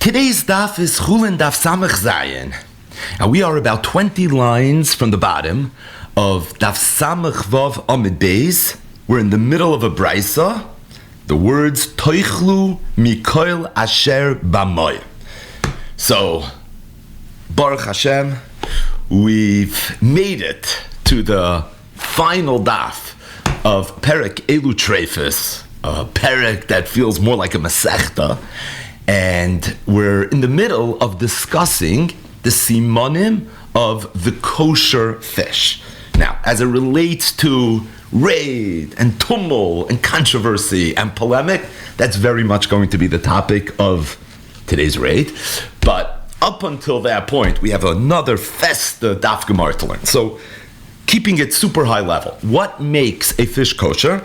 Today's daf is Chulin daf Samach Zayin. And we are about 20 lines from the bottom of daf Samach Vav Amid Beis. We're in the middle of a brisa. The words Toichlu Mikoil Asher Bamoy. So, Baruch Hashem, we've made it to the final daf of Perek Elu Treifus, a Perek that feels more like a Masechta. And we're in the middle of discussing the simonim of the kosher fish. Now, as it relates to raid and tumult and controversy and polemic, that's very much going to be the topic of today's raid. But up until that point, we have another festa daf gemara to learn. So, keeping it super high level, what makes a fish kosher?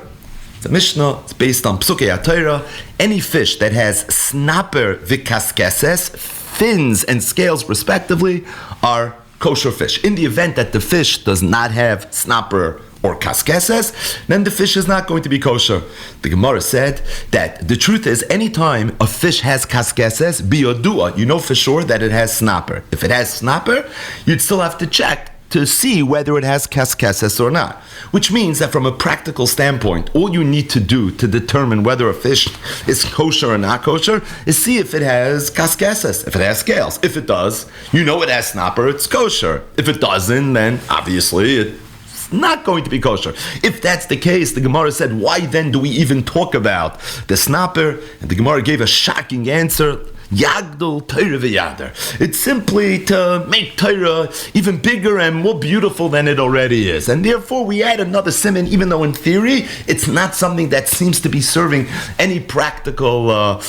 The Mishnah, it's based on Psukei HaTorah. Any fish that has snapper v'kaskeses, fins and scales respectively, are kosher fish. In the event that the fish does not have snapper or kaskeses, then the fish is not going to be kosher. The Gemara said that the truth is, anytime a fish has kaskeses, biyodua, you know for sure that it has snapper. If it has snapper, you'd still have to check to see whether it has kaskeses or not. Which means that from a practical standpoint, all you need to do to determine whether a fish is kosher or not kosher is see if it has kaskeses, if it has scales. If it does, you know it has snapper, it's kosher. If it doesn't, then obviously it's not going to be kosher. If that's the case, the Gemara said, why then do we even talk about the snapper? And the Gemara gave a shocking answer. Yagdul Torah v'yader. It's simply to make Torah even bigger and more beautiful than it already is. And therefore we add another siman, even though in theory it's not something that seems to be serving any practical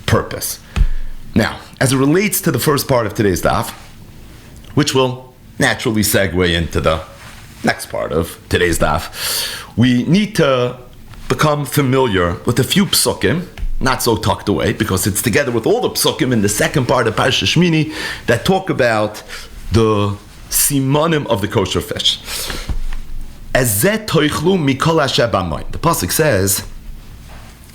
purpose. Now, as it relates to the first part of today's daf, which will naturally segue into the next part of today's daf, we need to become familiar with a few psukim, not so tucked away, because it's together with all the psukim in the second part of Parashat Shmini that talk about the simonim of the kosher fish. Ezet toichlu mikol asher bamayim. The pasuk says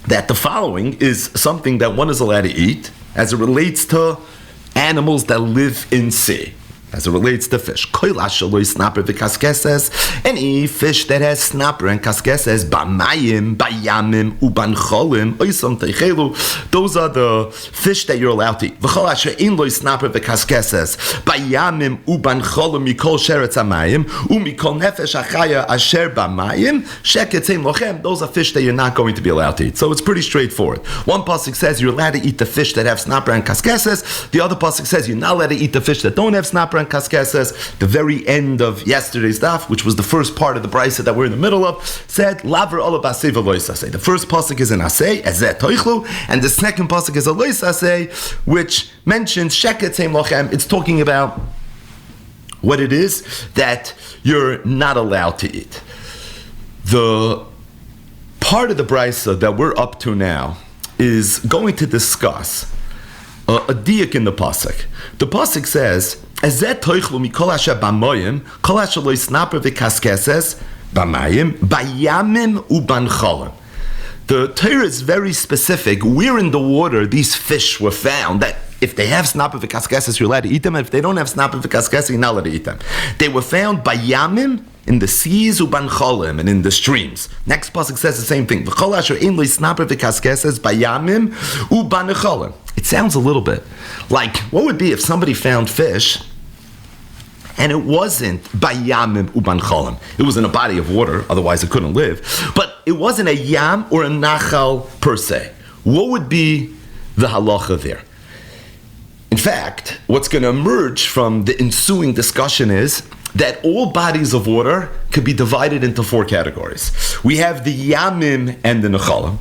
that the following is something that one is allowed to eat as it relates to animals that live in sea. As it relates to fish, any fish that has snapper and kaskeses, bamayim, bayamim, ubancholim, oisam teichelu, those are the fish that you're allowed to eat. Snapper v'kaskeses, bayamim, ubancholim, mikol sheretz hamayim, umikol nefesh achaya asher bamayim, sheketzim lochem. Those are fish that you're not going to be allowed to eat. So it's pretty straightforward. One pasuk says you're allowed to eat the fish that have snapper and kaskeses. The other pasuk says you're not allowed to eat the fish that don't have snapper and kaskeses. The very end of yesterday's daf, which was the first part of the brisa that we're in the middle of, said laver olav asay v'lois asay. The first pasuk is in asay, ezet toichlu, and the second pasuk is a lois asay, which mentions sheketzim lochem. It's talking about what it is that you're not allowed to eat. The part of the brisa that we're up to now is going to discuss a diak in the pasuk. The pasuk says, "Ezet toichlu mikol asher bamoyim, kol asher lo yisnaper v'kaskeses bamayim, bayamim ubancholim." The Torah is very specific. Where in the water these fish were found, that if they have snapper v'kaskeses, you're allowed to eat them, and if they don't have snapper v'kaskeses, you're not allowed to eat them. They were found by yamim, in the seas, ubancholim, and in the streams. Next pasuk says the same thing. V'chol asher ein lo yisnaper v'kaskeses bayamim ubancholim. It sounds a little bit like what would be if somebody found fish and it wasn't bayamim ubancholim. It was in a body of water, otherwise it couldn't live. But it wasn't a yam or a nachal per se. What would be the halacha there? In fact, what's going to emerge from the ensuing discussion is that all bodies of water could be divided into four categories. We have the yamim and the nechalim.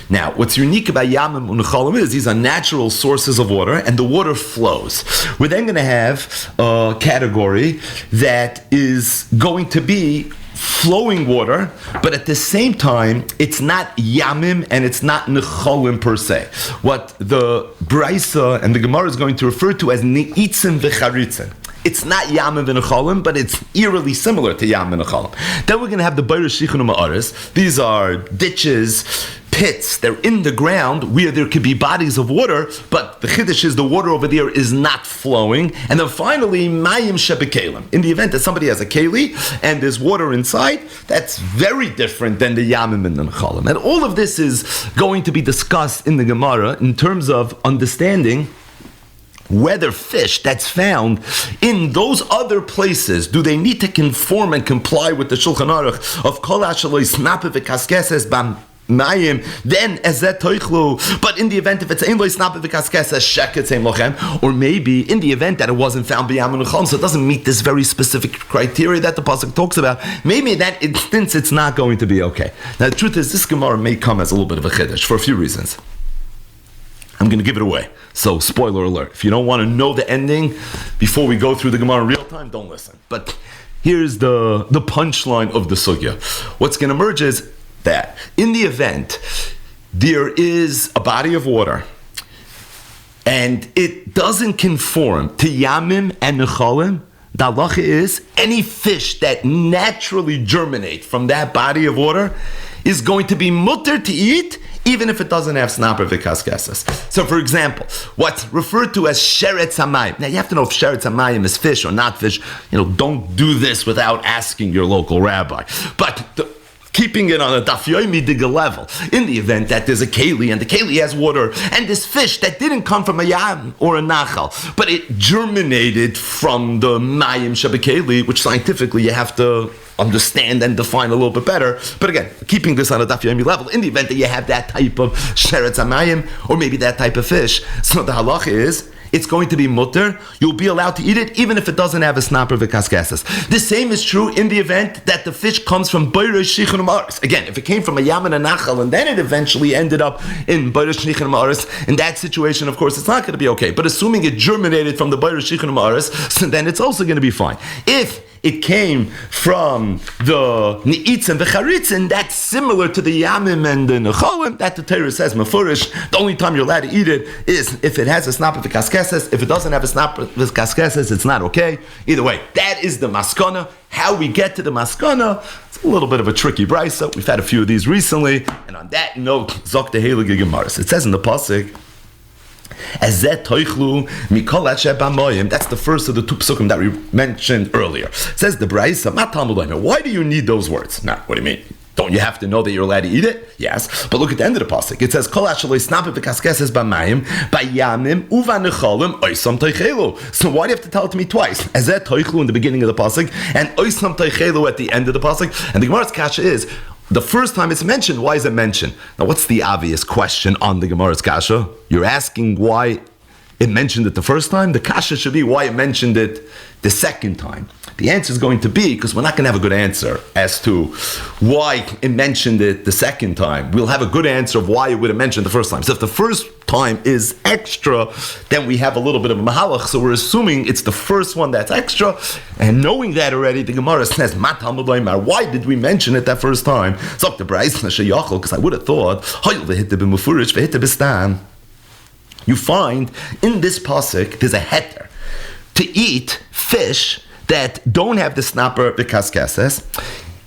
Now, what's unique about yamim and nechalim is these are natural sources of water, and the water flows. We're then going to have a category that is going to be flowing water, but at the same time, it's not yamim and it's not nechalim per se. What the brisa and the Gemara is going to refer to as neitzim v'charitzim. It's not Yam and Nechalim, but it's eerily similar to Yam and Nechalim. Then we're going to have the Beirut Shichun Ma'aris. These are ditches, pits. They're in the ground where there could be bodies of water, but the Chiddush is the water over there is not flowing. And then finally, Mayim Shebekalim. In the event that somebody has a keli and there's water inside, that's very different than the Yamim and the Nechalim. And all of this is going to be discussed in the Gemara in terms of understanding whether fish that's found in those other places, do they need to conform and comply with the Shulchan Aruch of Kol Ashaloi Snape V'Kaskeses Bam Mayim, then Ezet Toichlu. But in the event if it's Ein Lo Snape V'Kaskeses Sheket Seim Lochem, or maybe in the event that it wasn't found B'Yam and Nechalim, so it doesn't meet this very specific criteria that the pasuk talks about, maybe in that instance it's not going to be okay. Now the truth is, this Gemara may come as a little bit of a chiddush for a few reasons. I'm going to give it away. So, spoiler alert. If you don't want to know the ending before we go through the Gemara in real time, don't listen. But here's the punchline of the sugya. What's going to emerge is that in the event there is a body of water and it doesn't conform to Yamim and Nechalim, the halacha is any fish that naturally germinate from that body of water is going to be mutter to eat, even if it doesn't have snapper v'kaskesses. So, for example, what's referred to as sheretz hamayim. Now, you have to know if sheretz hamayim is fish or not fish. Don't do this without asking your local rabbi. But keeping it on a daf yomi diga level, in the event that there's a keli and the keli has water, and this fish that didn't come from a yam or a nachal, but it germinated from the mayim shabakeli, which scientifically you have to understand and define a little bit better. But again, keeping this on a daf yomi level, in the event that you have that type of sheretz hamayim, or maybe that type of fish, so the halacha is, it's going to be mutter. You'll be allowed to eat it even if it doesn't have a snapper v'kaskesses. The same is true in the event that the fish comes from Beirish Shichun Ma'aris. Again, if it came from a Yam and a Nachal and then it eventually ended up in Beirish Shichun Ma'aris, in that situation, of course, it's not going to be okay. But assuming it germinated from the Beirish Shichun Ma'aris, so then it's also going to be fine. If it came from the Ne'itz and the Charitzin, that's similar to the Yamim and the Nechalim, that the Torah says, Mefurish, the only time you're allowed to eat it is if it has a snap of the kaskeses. If it doesn't have a snap of the kaskeses, it's not okay. Either way, that is the maskana. How we get to the maskana, it's a little bit of a tricky brisa. We've had a few of these recently, and on that note, Zok the Heilige Gemaras. It says in the pasuk, that's the first of the two psukim that we mentioned earlier. It says the Braisa, why do you need those words? Now, what do you mean? Don't you have to know that you're allowed to eat it? Yes. But look at the end of the pasuk. It says, so why do you have to tell it to me twice? In the beginning of the pasuk and at the end of the pasuk. And the Gemara's kasha is, the first time it's mentioned, why is it mentioned? Now, what's the obvious question on the Gemara's kasha? You're asking why it mentioned it the first time? The kasha should be why it mentioned it the second time. The answer is going to be, because we're not going to have a good answer as to why it mentioned it the second time. We'll have a good answer of why it would have mentioned the first time. So if the first time is extra, then we have a little bit of a mahalach. So we're assuming it's the first one that's extra. And knowing that already, the Gemara says, why did we mention it that first time? Because I would have thought, you find in this pasuk, there's a heter to eat fish that don't have the snapper, the kaskeses.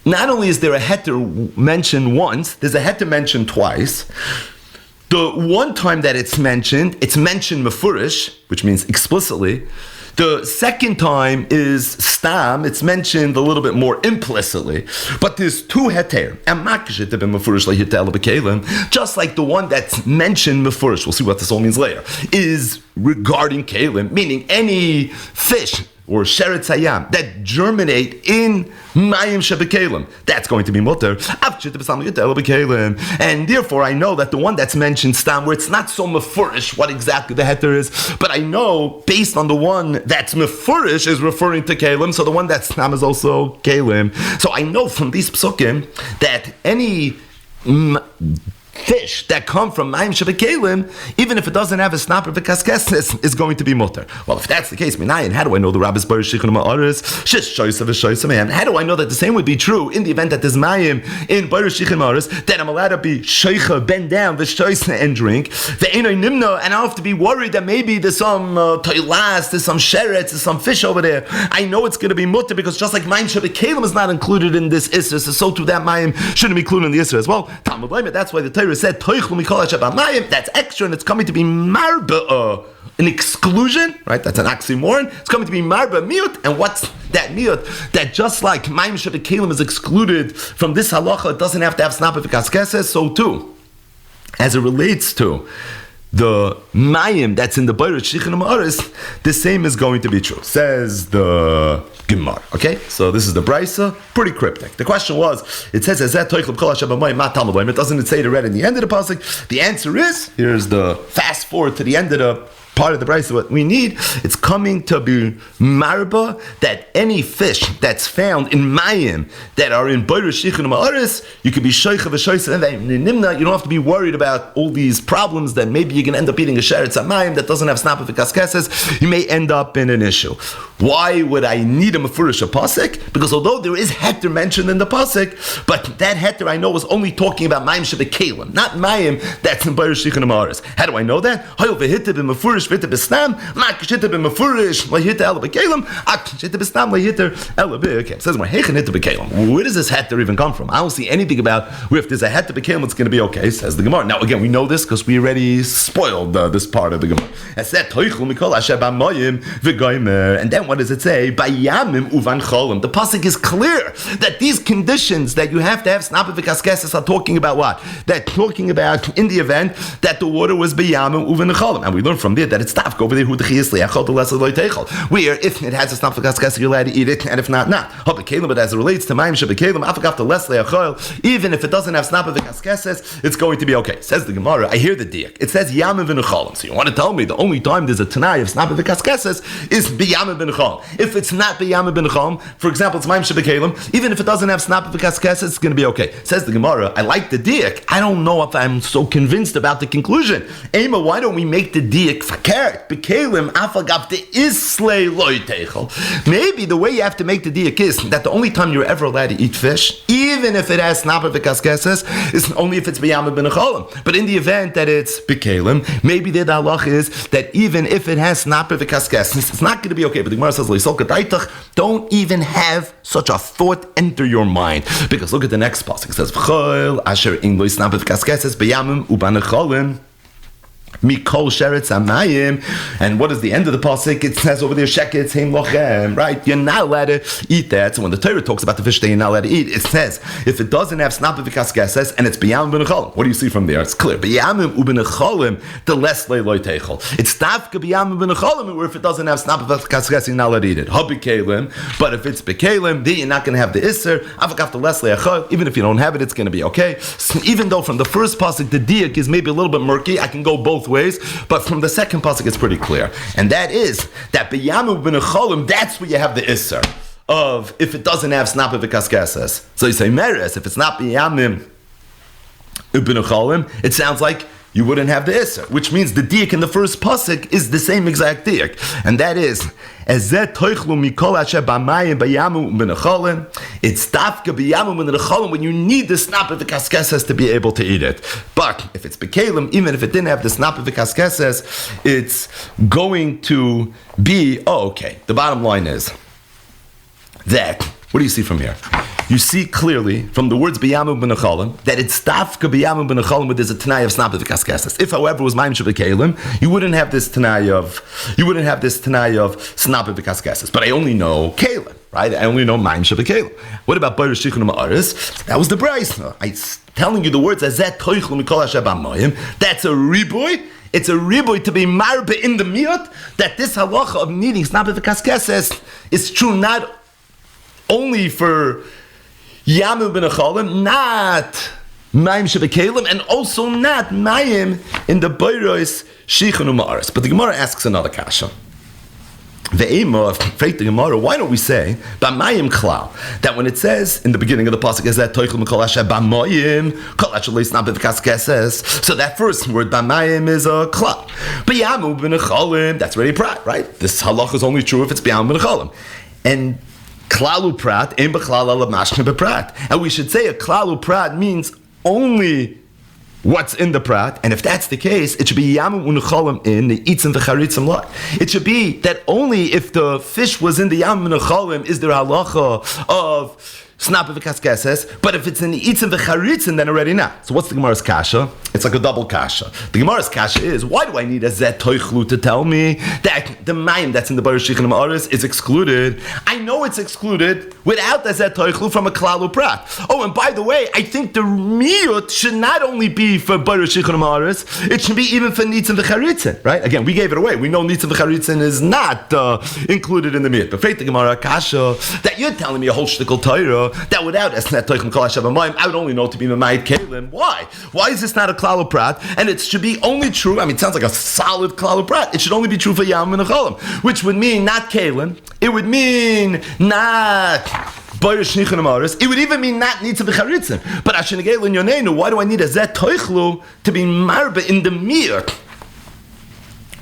Not only is there a heter mentioned once, there's a heter mentioned twice. The one time that it's mentioned mefurish, which means explicitly. The second time is stam, it's mentioned a little bit more implicitly. But there's two heter, just like the one that's mentioned mefurish, we'll see what this all means later, is regarding kalim, meaning any fish or sheretz hayam that germinate in mayim shebekalim, that's going to be mutter. And therefore, I know that the one that's mentioned stam, where it's not so mefurish what exactly the heter is, but I know based on the one that's mefurish is referring to kalim, so the one that's stam is also kalim. So I know from these psukim that any fish that come from Mayim Shebekalim, even if it doesn't have a snapper v'kaskesnes, is going to be mutter. Well, if that's the case, Minayin, how do I know the Rabbis Bar Shichin Ma'aris? Shish Shoysa v'Shoysa Mayim. How do I know that the same would be true in the event that there's Mayim in Bar Shichin Ma'aris, that I'm allowed to be Shoycha, bend down, v'Shoysa and drink, v'Einoi Nimna, and I don't have to be worried that maybe there's some toilas, there's some sheretz, there's some fish over there. I know it's going to be mutter because just like Mayim Shebekalim is not included in this Isra, so too that Mayim shouldn't be included in the Isra as well. Talmud Leimet, that's why the Torah said Toichlu Mikol Hashem Mayim. That's extra, and it's coming to be marba, an exclusion, right? That's an oxymoron. It's coming to be marba miut, and what's that miut? That just like Mayim Shebekalim is excluded from this halacha, it doesn't have to have snapper v'kaskesses. So too, as it relates to the mayim that's in the Bayrat Shichin Ma'aris, the same is going to be true. Says the Gemara. Okay, so this is the Brisa, pretty cryptic. The question was, it says, it doesn't it say it right in the end of the pasuk? The answer is, here's the fast forward to the end of the part of the Brisa, what we need, it's coming to be marba, that any fish that's found in mayim that are in Bayra Shichin Ma'aris, you can be shoycha v'shoysa and nimna. You don't have to be worried about all these problems that maybe you can end up eating a sheretz mayim that doesn't have snapper v'kaskesses. You may end up in an issue. Why would I need a mefurish pasuk? Because although there is heter mentioned in the pasuk, but that heter I know was only talking about mayim shebekalim, not mayim that's in Bayra Shichin Ma'aris. How do I know that? Hayol v'hitter b'mefurish v'hitter b'snam, mak shitter b'mefurish lahitter el b'kalim, ak shitter b'snam lahitter el b'kalim. It says, where does this heter even come from? I don't see anything about where if there's a heter b'kalim, it's going to be okay, says the Gemara. Now again, we know this because we already spoiled this part of the Gemara. It said, toichlu mikol asher b'mayim v'goymer, and then what does it say? Bayamim uvan cholim. The pasuk is clear that these conditions that you have to have snapper v'kaskesses are talking about what? They're talking about in the event that the water was bayamim uvan cholim, and we learn from there that it's tafk over there who the chiyisli achol the lesser loy teichol. Where if it has a snapper v'kaskesses, you're allowed to eat it, and if not, not. But as it relates to mayim shebekalim, afagav the lesser achol, even if it doesn't have snapper v'kaskesses, it's going to be okay. Says the Gemara. I hear the diak. It says yamim v'necholim. So you want to tell me the only time there's a tanai of snapper v'kaskesses is b'yamim v'necholim. If it's not b'yamim b'necham, for example, it's mayim shebekalim, even if it doesn't have snapper v'kaskesses, it's going to be okay. Says the Gemara, I like the diak. I don't know if I'm so convinced about the conclusion. Ema, why don't we make the diak fakert? B'kalim afagav the islay loy teichel. Maybe the way you have to make the diak is that the only time you're ever allowed to eat fish, even if it has snapper v'kaskesses, is only if it's b'yamim b'necholim. But in the event that it's b'kalim, maybe the halach is that even if it has snapper v'kaskesses, it's not going to be okay. But the Gemara says, don't even have such a thought enter your mind. Because look at the next pasuk. It says, V'chol asher in loy snapper v'kaskesses b'yamim u'banecholim. Mikol sheretz amayim, and what is the end of the pasuk? It says over there, sheketz heim lochem, right? You're not allowed to eat that. So when the Torah talks about the fish that you're not allowed to eat, it says if it doesn't have snapper v'kaskesses and it's b'yamim b'necholim. What do you see from there? It's clear. B'yamim u'b'necholim, the less loy teichol. It's tafka b'yamim b'necholim, where if it doesn't have snapper v'kaskesses, you're not allowed to eat it. Habikalim, but if it's b'kalim, then you're not going to have the iser. Avakav the less le'achol. Even if you don't have it, it's going to be okay. So even though from the first pasuk the diak is maybe a little bit murky, I can go both ways, but from the second pasuk it's pretty clear, and that is that b'yamu b'necholim, that's where you have the isser of if it doesn't have snapper v'kaskesses. So you say meres, if it's not b'yamim b'necholim, it sounds like you wouldn't have the isser, which means the diak in the first pasuk is the same exact diak, and that is ezet toichlu mikol asher b'mayim b'yamu b'necholim. It's tafka b'yamu b'necholim when you need the snapper v'kaskesses to be able to eat it. But if it's b'kalim, even if it didn't have the snapper v'kaskesses, it's going to be okay. The bottom line is that, what do you see from here? You see clearly from the words b'yamu b'necholim that it's tafka b'yamu b'necholim where there's a tanai of snapper v'kaskesses. If, however, it was mayim shebekalim, you wouldn't have this tanai of snapper v'kaskesses. But I only know kalim, right? I only know mayim shebekalim. What about Bayra Shichin Ma'aris? That was the Brisa. I'm telling you the words azet toichlu mikol asher b'mayim. That's a riboy. It's a riboy to be marbe in the miyot. That this halacha of needing snapper v'kaskesses is true not only for Yamim b'necholim, not Mayim shebekalim, and also not Mayim in the Bayros Shichin Ma'aris. But the Gemara asks another kasha. Ve'ema, freit the Gemara, why don't we say b'mayim klal? That when it says in the beginning of the pasuk is that toichel mikol asher b'mayim kol asher leis nabed v'kaskeses. So that first word b'mayim is a klal. B'yamu b'nechalim, that's already prat, right? This halach is only true if it's b'yamu b'nechalim. And klalu prat ein b'chlal ala mashne b'prat. And we should say a klalu prat means only what's in the prat, and if that's the case, it should be yamu unechalim in the itzim v'charitzim lot. It should be that only if the fish was in the yamu unechalim is there halacha of snap v'kaskeses, but if it's in the itzim v'charitzim, then already not. So what's the Gemara's kasha? It's like a double kasha. The Gemara's kasha is, why do I need a zet toichlu to tell me that the mayim that's in the Baruch Shichin Ma'aris is excluded? I know it's excluded without the zet toichlu from a klalu prat. Oh, and by the way, I think the miyut should not only be for Baruch Shichin Ma'aris, it should be even for nitzim v'charitzin, right? Again, we gave it away. We know nitzim v'charitzin is not included in the miyut. But faith the Gemara kasha that you're telling me a whole shtickle Torah that without esnet toichem kol hashem b'mayim, I would only know to be memayit kelim. Why? Why is this not a klal prat? And it should be only true. I mean, it sounds like a solid klal prat. It should only be true for yam and cholim, which would mean not kelim. It would mean not boirish nichon amaris. It would even mean not nitzav v'charitzim. But ashenegel in yoneinu, why do I need a zet toichlu to be marbe in the mir?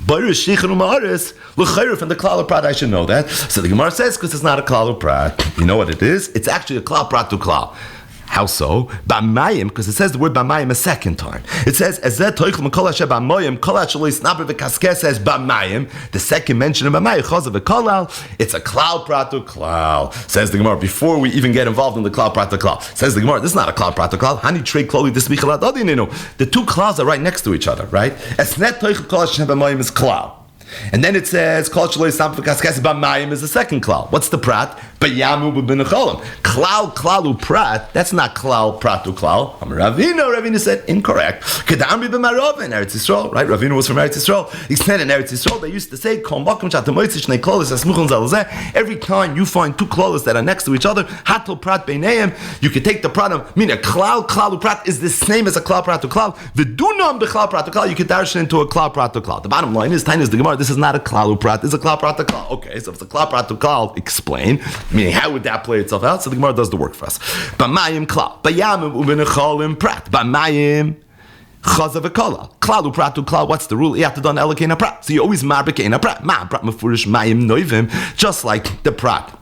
Boirish nichon amaris. L'chayr from the klal prat, I should know that. So the Gemara says, because it's not a klal prat. You know what it is? It's actually a klal prat to klal. How so? B'mayim, because it says the word b'mayim a second time. It says, "Ezeh toichl mekol hashem b'mayim, kol hashem lo yisnaber v'kaskes," says b'mayim. The second mention of b'mayim, chazav v'kolal, it's a klal prat to klal. Says the Gemara, before we even get involved in the klal prat to klal. Says the Gemara, this is not a klal prat to klal. Hani trei kloli dismichalat adininu. The two klals are right next to each other, right? Esnet toichl kol hashem b'mayim is klal. And then it says, Kol Shaloi Sam V'Kaskes B'Mayim is the second klal. What's the prat? B'Yamu B'B'Necholim. Klal Klalu Prat, that's not klal pratu klal. Ravina said, incorrect. Kedamri B'Marov in Eretz Yisrael, right? Ravina was from Eretz Yisrael. He said in Eretz Yisrael, they used to say, Kol Makom Shatamoitzi Shnei Klolis Asmuchon Zalzeh. Every time you find two klolis that are next to each other, Hatel Prat B'Neim, you can take the prat of, mean a klal Klalu Prat is the same as a klal pratu klal. V'Dunam B'Klal Pratu Klal, you can darshan into a klal pratu klal. The bottom line is, Tainas the Gemara, this is not a klalu prat, this is a klal prat to klal. Okay, so if it's a klal prat to klal, explain. Meaning, how would that play itself out? So the Gemara does the work for us. B'mayim klal, b'yamim u'v'nechalim prat, b'mayim chazav v'kola. Klalu prat to klal, what's the rule? You have to do an elokena prat. So you always marbekena prat. Ma prat mefurish mayim noivim, just like the prat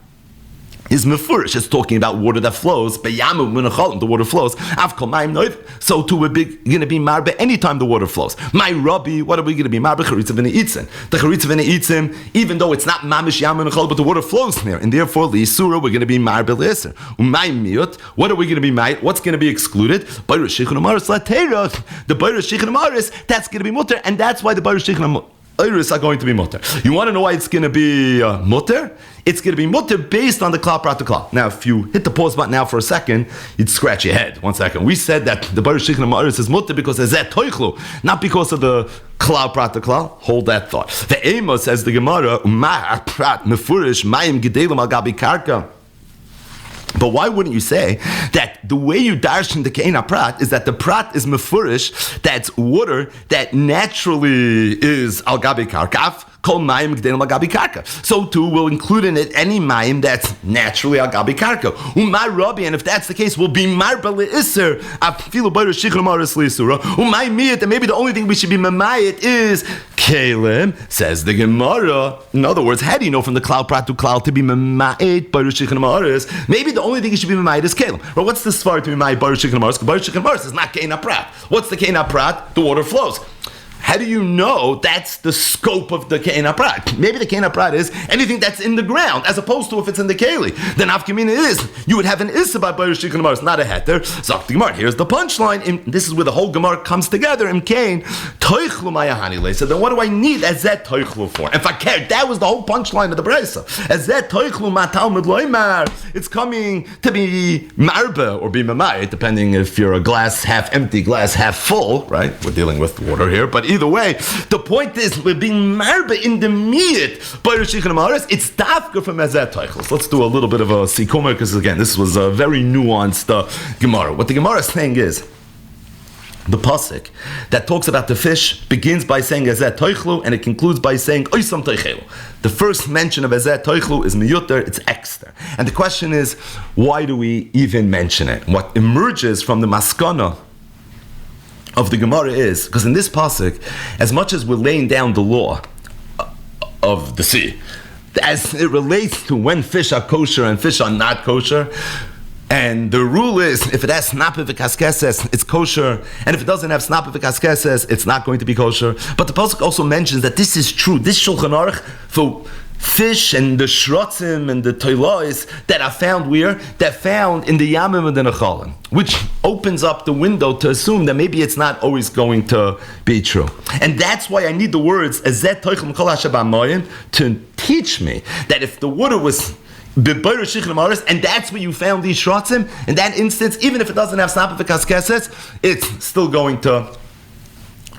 is mefurish. It's talking about water that flows. Beyamu u'nechalim, the water flows. Avkol mayim noiv. So too we're going to be marbe anytime the water flows. My Rabbi, what are we going to be marbe? Charitza v'neitzim. The charitza v'neitzim, even though it's not mamish yam u'nechol, but the water flows there, and therefore the isura we're going to be marbe l'eser. Umay miyut. What are we going to be ma'it? What's going to be excluded? Bayrush shichun amaris lateirot. The bayrush shichun amaris, that's going to be mutter, and that's why the bayrush shichun amaris are going to be mutter. You want to know why it's going to be mutter? It's going to be mutter based on the klal prat to klal. Now, if you hit the pause button now for a second, you'd scratch your head. 1 second. We said that the Baruch Shichin Ma'aris is mutter because of zet toichlu, not because of the klal prat to klal. Hold that thought. The Amos says the Gemara, ma prat mefurish mayim gedelim al gabi karka. But why wouldn't you say that the way you darshan the keina prat is that the prat is mefurish, that's water that naturally is al gabi karkaf, kol mayim g'denim al gabi karka. So too we'll include in it any mayim that's naturally al gabi karka. Umay Rabbi, and if that's the case, we'll be marba le'isser afilu bayrush shichun amaris le'isura. Umay miyat, and maybe the only thing we should be memayit is kelim. Says the Gemara. In other words, how do you know from the klal prat to klal to be memayit bayrush shichun amaris? Maybe the only thing you should be memayit is kelim. But what's the svar to be memayit bayrush shichun amaris? Bayrush shichun amaris is not keina prat. What's the keina prat? The water flows. How do you know that's the scope of the keina prat? Maybe the keina prat is anything that's in the ground, as opposed to if it's in the keli. Then afkamina is you would have an issa by Baruch Shikon Amaris, not a heter. So the Gemara, here's the punchline. This is where the whole Gemara comes together. In Cain, toichlu mayahanile. So then, what do I need as that toichlu for? If I cared, that was the whole punchline of the brisa. As that toichlu matalmud loymar, it's coming to be marba or be mamai, depending if you're a glass half empty, glass half full. Right? We're dealing with water here, but either way, the point is we're being marba in the miyat by Rosh Hashanah. It's dafka from Ezet Teichel. Let's do a little bit of a sikuma, because again, this was a very nuanced Gemara. What the Gemara is saying is The pasuk that talks about the fish begins by saying Ezet Toichlu and it concludes by saying Oisam Toichelu. The first mention of Ezet Toichlu is Miyuter, it's extra. And the question is, why do we even mention it? What emerges from the maskana of the Gemara is, because in this pasuk, as much as we're laying down the law of the sea, as it relates to when fish are kosher and fish are not kosher, and the rule is, if it has snape v'kaskeses, it's kosher, and if it doesn't have snape v'kaskeses, it's not going to be kosher. But the pasuk also mentions that this is true. This Shulchan Aruch for fish and the shrotzim and the toilois that are found where? They're found in the yamim and the nechalim, which opens up the window to assume that maybe it's not always going to be true. And that's why I need the words Ezet Toichel Mikol HaShabamayim to teach me that if the water was and that's where you found these shrotzim, in that instance, even if it doesn't have snap v'kaskeses, it's still going to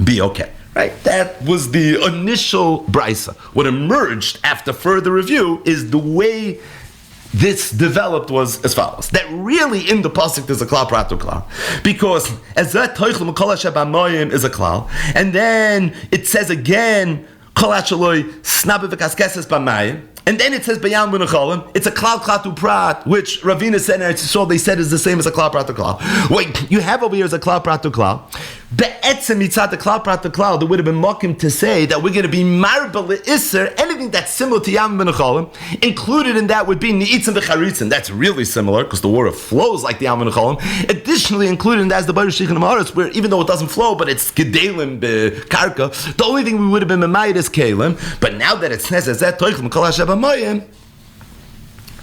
be okay. Right? That was the initial brisa. What emerged after further review is the way this developed was as follows. That really in the pasuk there's a klal prat to klal. Because Ezet Toichel Mikol HaShabamayim is a klal. And then it says again, Kol HaShaloi snap v'kaskeses b'mayim. And then it says Bayam B'Nechalim. It's a klal klatu prat, which Ravina said and Yisrael they said is the same as a klal prat to klal. Wait, you have over here as a klal prat to klal. Be'etzem mitzat the klal prat to klal, there would have been mokim to say that we're going to be marba le'isser, anything that's similar to Yam B'Nechalim. Included in that would be ni'itzim v'charitzim. That's really similar because the water flows like the Yam B'Nechalim. Additionally included in that is the Baruch Shichin Amaretz, where even though it doesn't flow, but it's gedalim b'karka. The only thing we would have been memayit is kalim. But now that it says Ezet Toichel Mikol HaShabamayim,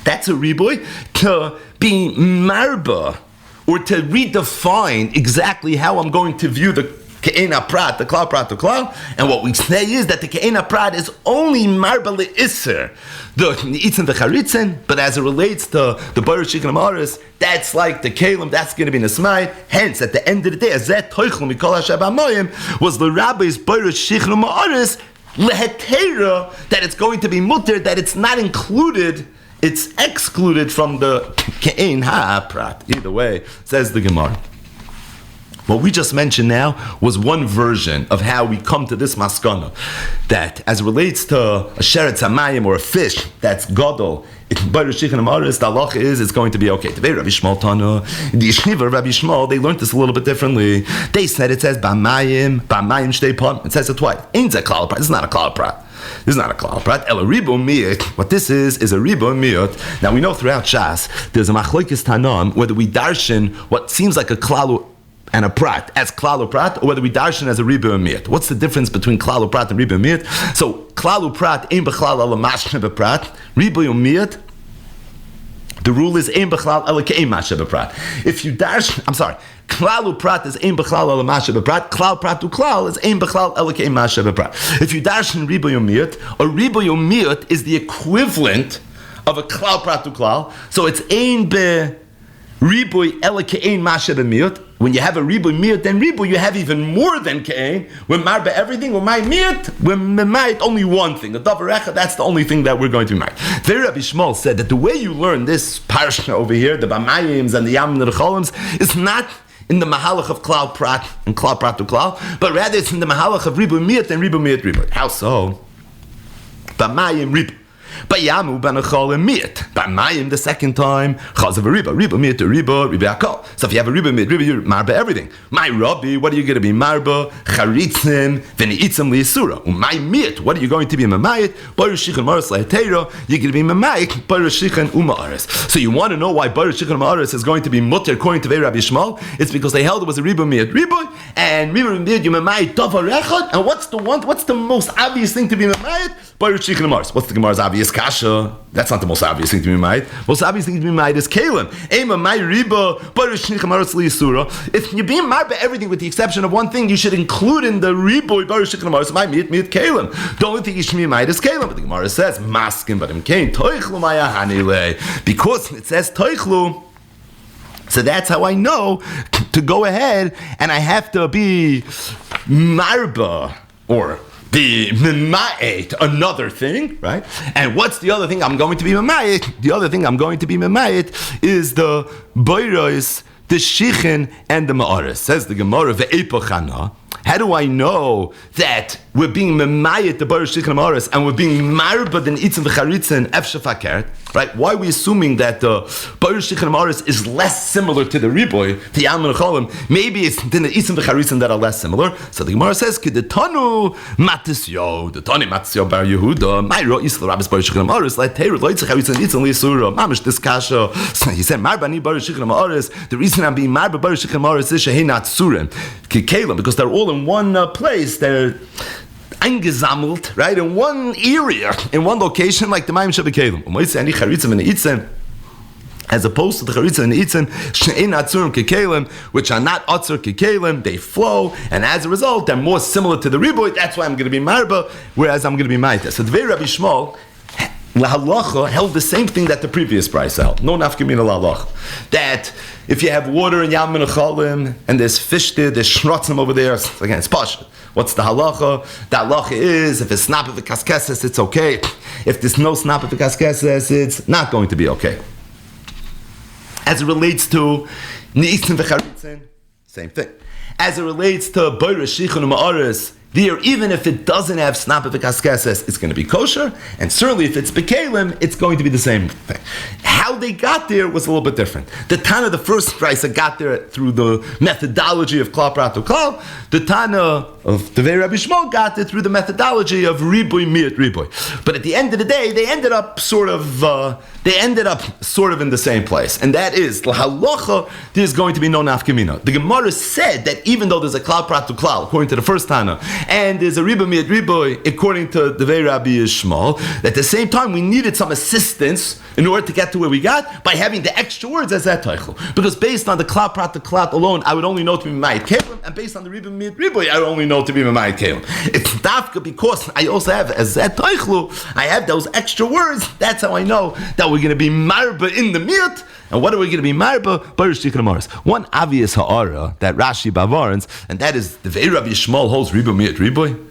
that's a riboy to be marba, or to redefine exactly how I'm going to view the Ke'ena Prat, the Klal Prat to Klal. And what we say is that the Ke'ena Prat is only marba le'isser, the Ni'itzin v'charitzin, but as it relates to the Baruch Shichin Amaris, that's like the Kalim, that's going to be Nesmai. Hence, at the end of the day, Ezet Toichel Mikol HaShabamayim was the Rabbi's Baruch Shichin Amaris lehetera, that it's going to be mutter, that it's not included, it's excluded from the Ke'en HaPrat. Either way, says the Gemara. What we just mentioned now was one version of how we come to this maskana, that as it relates to a sheretz hamayim or a fish that's gadol, the halacha is it's going to be okay. The Rabbi Shmuel Tana, the Yeshiva Rabbi Shmuel, they learned this a little bit differently. They said it says b'mayim shtei pon. It says it twice. Ain't a klal prat. This is not a klal prat. This is not a klal prat. El ribo miyot. What this is a ribo miyot. Now we know throughout Shas there's a machlokes tanam whether we darshan what seems like a klal and a prat as klal prat, or whether we darshan as a ribo miyot. What's the difference between klal prat and ribo miyot? So klal prat ein b'chlal ala mashne b'prat. Ribo miyot, the rule is ein b'chlal ala ke'ein mashne b'prat. If you darshan, I'm sorry, klal prat is ein b'chlal ala mashne b'prat. Klal prat to klal is ein b'chlal ala ke'ein mashne b'prat. If you darshan ribo miyot, a ribo miyot is the equivalent of a klal prat to klal. So it's ein be riboy ela ke'ein mashne b'miyot. When you have a riboy miyot, then riboy you have even more than ke'ein. When marba everything, when my miyot, when miyot only one thing. The davar echad, that's the only thing that we're going to be miyot. Very Rabbi Shmuel said that the way you learn this parsha over here, the b'mayims and the yam and the cholims, is not in the mahalach of klal prat and klal prat to klal, but rather it's in the mahalach of riboy miyot and riboy miyot riboy. How so? B'mayim riboy. Bayamu b'nechalim miyat. B'mayim the second time chaz of a riba miyat to riba akol. So if you have a riba miyat riba, you're marba everything. My rabbi, what are you going to be marba? Charitzim v'ni'itzim liyisura. My miyat, what are you going to be mamayit? Baruch shichan maris lehetera. You're going to be mamayit baruch shichan umaaris. So you want to know why baruch shichan umaaris is going to be mutter according to Rabbi Shmuel? It's because they held it was a riba miyat riba, and riba miyat you mamayit davar echad. And what's the most obvious thing to be mamayit? Baruch shichan umaaris. What's the Gemara's obvious kasha? That's not the most obvious thing to be made. Most obvious thing to be made is kalim. Ema my riba baruch shichan umaaris liyisura. If you're being marba everything with the exception of one thing, you should include in the riba baruch shichan umaaris my miyat kalim. The only thing you should be made is kalim. But the Gemara says maskim, but im kain toichlu maya hanile, because it says toichlu. So that's how I know to go ahead and I have to be marba or be mema'et, another thing, right? And what's the other thing I'm going to be mema'et? The other thing I'm going to be mema'et is the boiros the Shichin and the Ma'aris. Says the Gemara, Ve'epochana. How do I know that we're being memayet the Baruch Shichin Ma'aris and we're being marbad in Itzim v'charitza and Efsha Fakert? Right? Why are we assuming that the Baruch Shichin Ma'aris is less similar to the Riboy, the Yam and Cholim? Maybe it's the Itzim v'charitza that are less similar. So the Gemara says, Kedetanu matisyo, the Tani matisyo bar Yehuda, Mayro Isla Rabbis Baruch Shichin Ma'aris, like Teir, Loitza Charitza and Itzim Li'Sura, Mamish this kasha. So he said, Marbani Baruch Shichin Ma'aris, the reason I'm being marbad Baruch Shichin Ma'aris is Shehei Nat Surim, Kikelim, because they're all in one place. They're eingesammelt, right, in one area, in one location, like the Mayim Shabbakelim. As opposed to the Charitza and the Itzim, She'ein Atzurim Kekelim, which are not Atzur Kekelim, they flow, and as a result, they're more similar to the Riboy. That's why I'm going to be Marba, whereas I'm going to be Maita. So the very Rabbi Shmuel, L'halacha held the same thing that the previous price held. No nafkamina l'halacha. That if you have water in Yam and Cholim and there's fish there, there's shrotzim over there, again, it's pashut. What's the halacha? The halacha is, if it's snap of the kaskeses, it's okay. If there's no snap of the kaskeses, it's not going to be okay. As it relates to Ni'itzin v'charitzin, same thing. As it relates to Boira Shichun and Ma'aris, there, even if it doesn't have snap of kaskeses, it's going to be kosher, and certainly if it's bekalim, it's going to be the same thing. How they got there was a little bit different. The Tana, the first Raisa, got there through the methodology of Klal Prat Klal. The Tana of the Rabbi Shmuel got there through the methodology of Riboy Miat Riboy. But at the end of the day, they ended up sort of in the same place, and that is l'halacha. There's going to be no nafkamina. The Gemara said that even though there's a Klal Prat Klal, according to the first Tana, and there's a Riboy Miat Riboy, according to the Rabbi Shmuel, at the same time we needed some assistance in order to get to where we got by having the extra words as that teichel. Because based on the Klal Prat Klal alone, I would only know to be Mayit Kelim, and based on the Riboy Miat Riboy, I would only know to be Mayit Kelim. It's dafka because I also have as that teichel, I have those extra words. That's how I know that we're going to be marba in the miat. And what are we going to be marba? Baruch Shichin Ma'aris. One obvious ha'ara that Rashi bavarans, and that is the way Rabbi Shmuel holds Riboy Miat Riboy.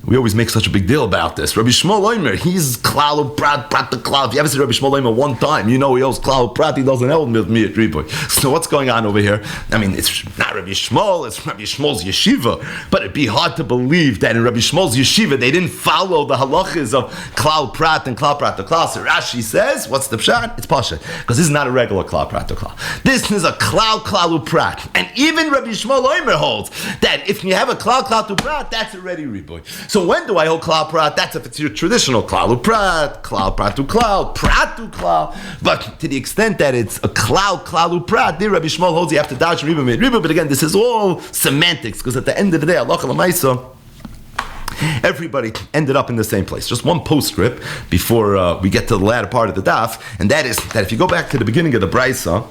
We always make such a big deal about this. Rabbi Shmuel Omer, he's klal prat the klal. If you ever see Rabbi Shmuel Omer one time, you know he holds klal prat. He doesn't hold Miat Riboy. So what's going on over here? I mean, it's not Rabbi Shmuel. It's Rabbi Shmuel's yeshiva. But it'd be hard to believe that in Rabbi Shmuel's yeshiva they didn't follow the halachas of klal prat and klal prat the klal. So Rashi says, what's the pshat? It's pasha, because this is not a regular klal prat the klal. This is a klalu prat. And even Rabbi Shmuel Omer holds that if you have a klalu prat, that's already Riboy. So when do I hold klal prat? That's if it's your traditional klal prat to klal, prat to klal. But to the extent that it's a klalu prat, there Rabbi Shmuel holds you have to dash riba. But again, this is all semantics, because at the end of the day, Allah L'maisa, everybody ended up in the same place. Just one postscript before we get to the latter part of the daf, and that is that if you go back to the beginning of the Brisa,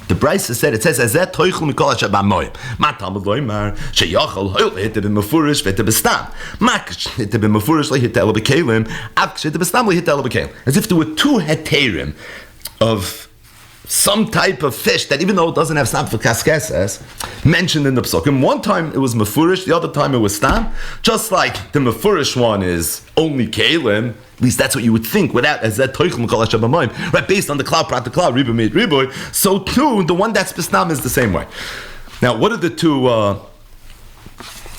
the Brisa said, it says, "Azet toichel mikol hashem b'moyim." Ma talmud loymar sheyachol hoil hitte b'mefurish v'hitte b'stam. Ma hitte b'mefurish lehitte ela b'kelim. Av hitte b'stam lehitte ela b'kelim. As if there were two heterim of some type of fish that, even though it doesn't have stam for kaskeses, mentioned in the psukim. One time it was mefurish, the other time it was stam. Just like the mefurish one is only kelim. At least that's what you would think without as that toichel mikol hashem b'moyim, right? Based on the klal prat the klal riboy miat riboy. So too, the one that's bestam is the same way. Now, what are the two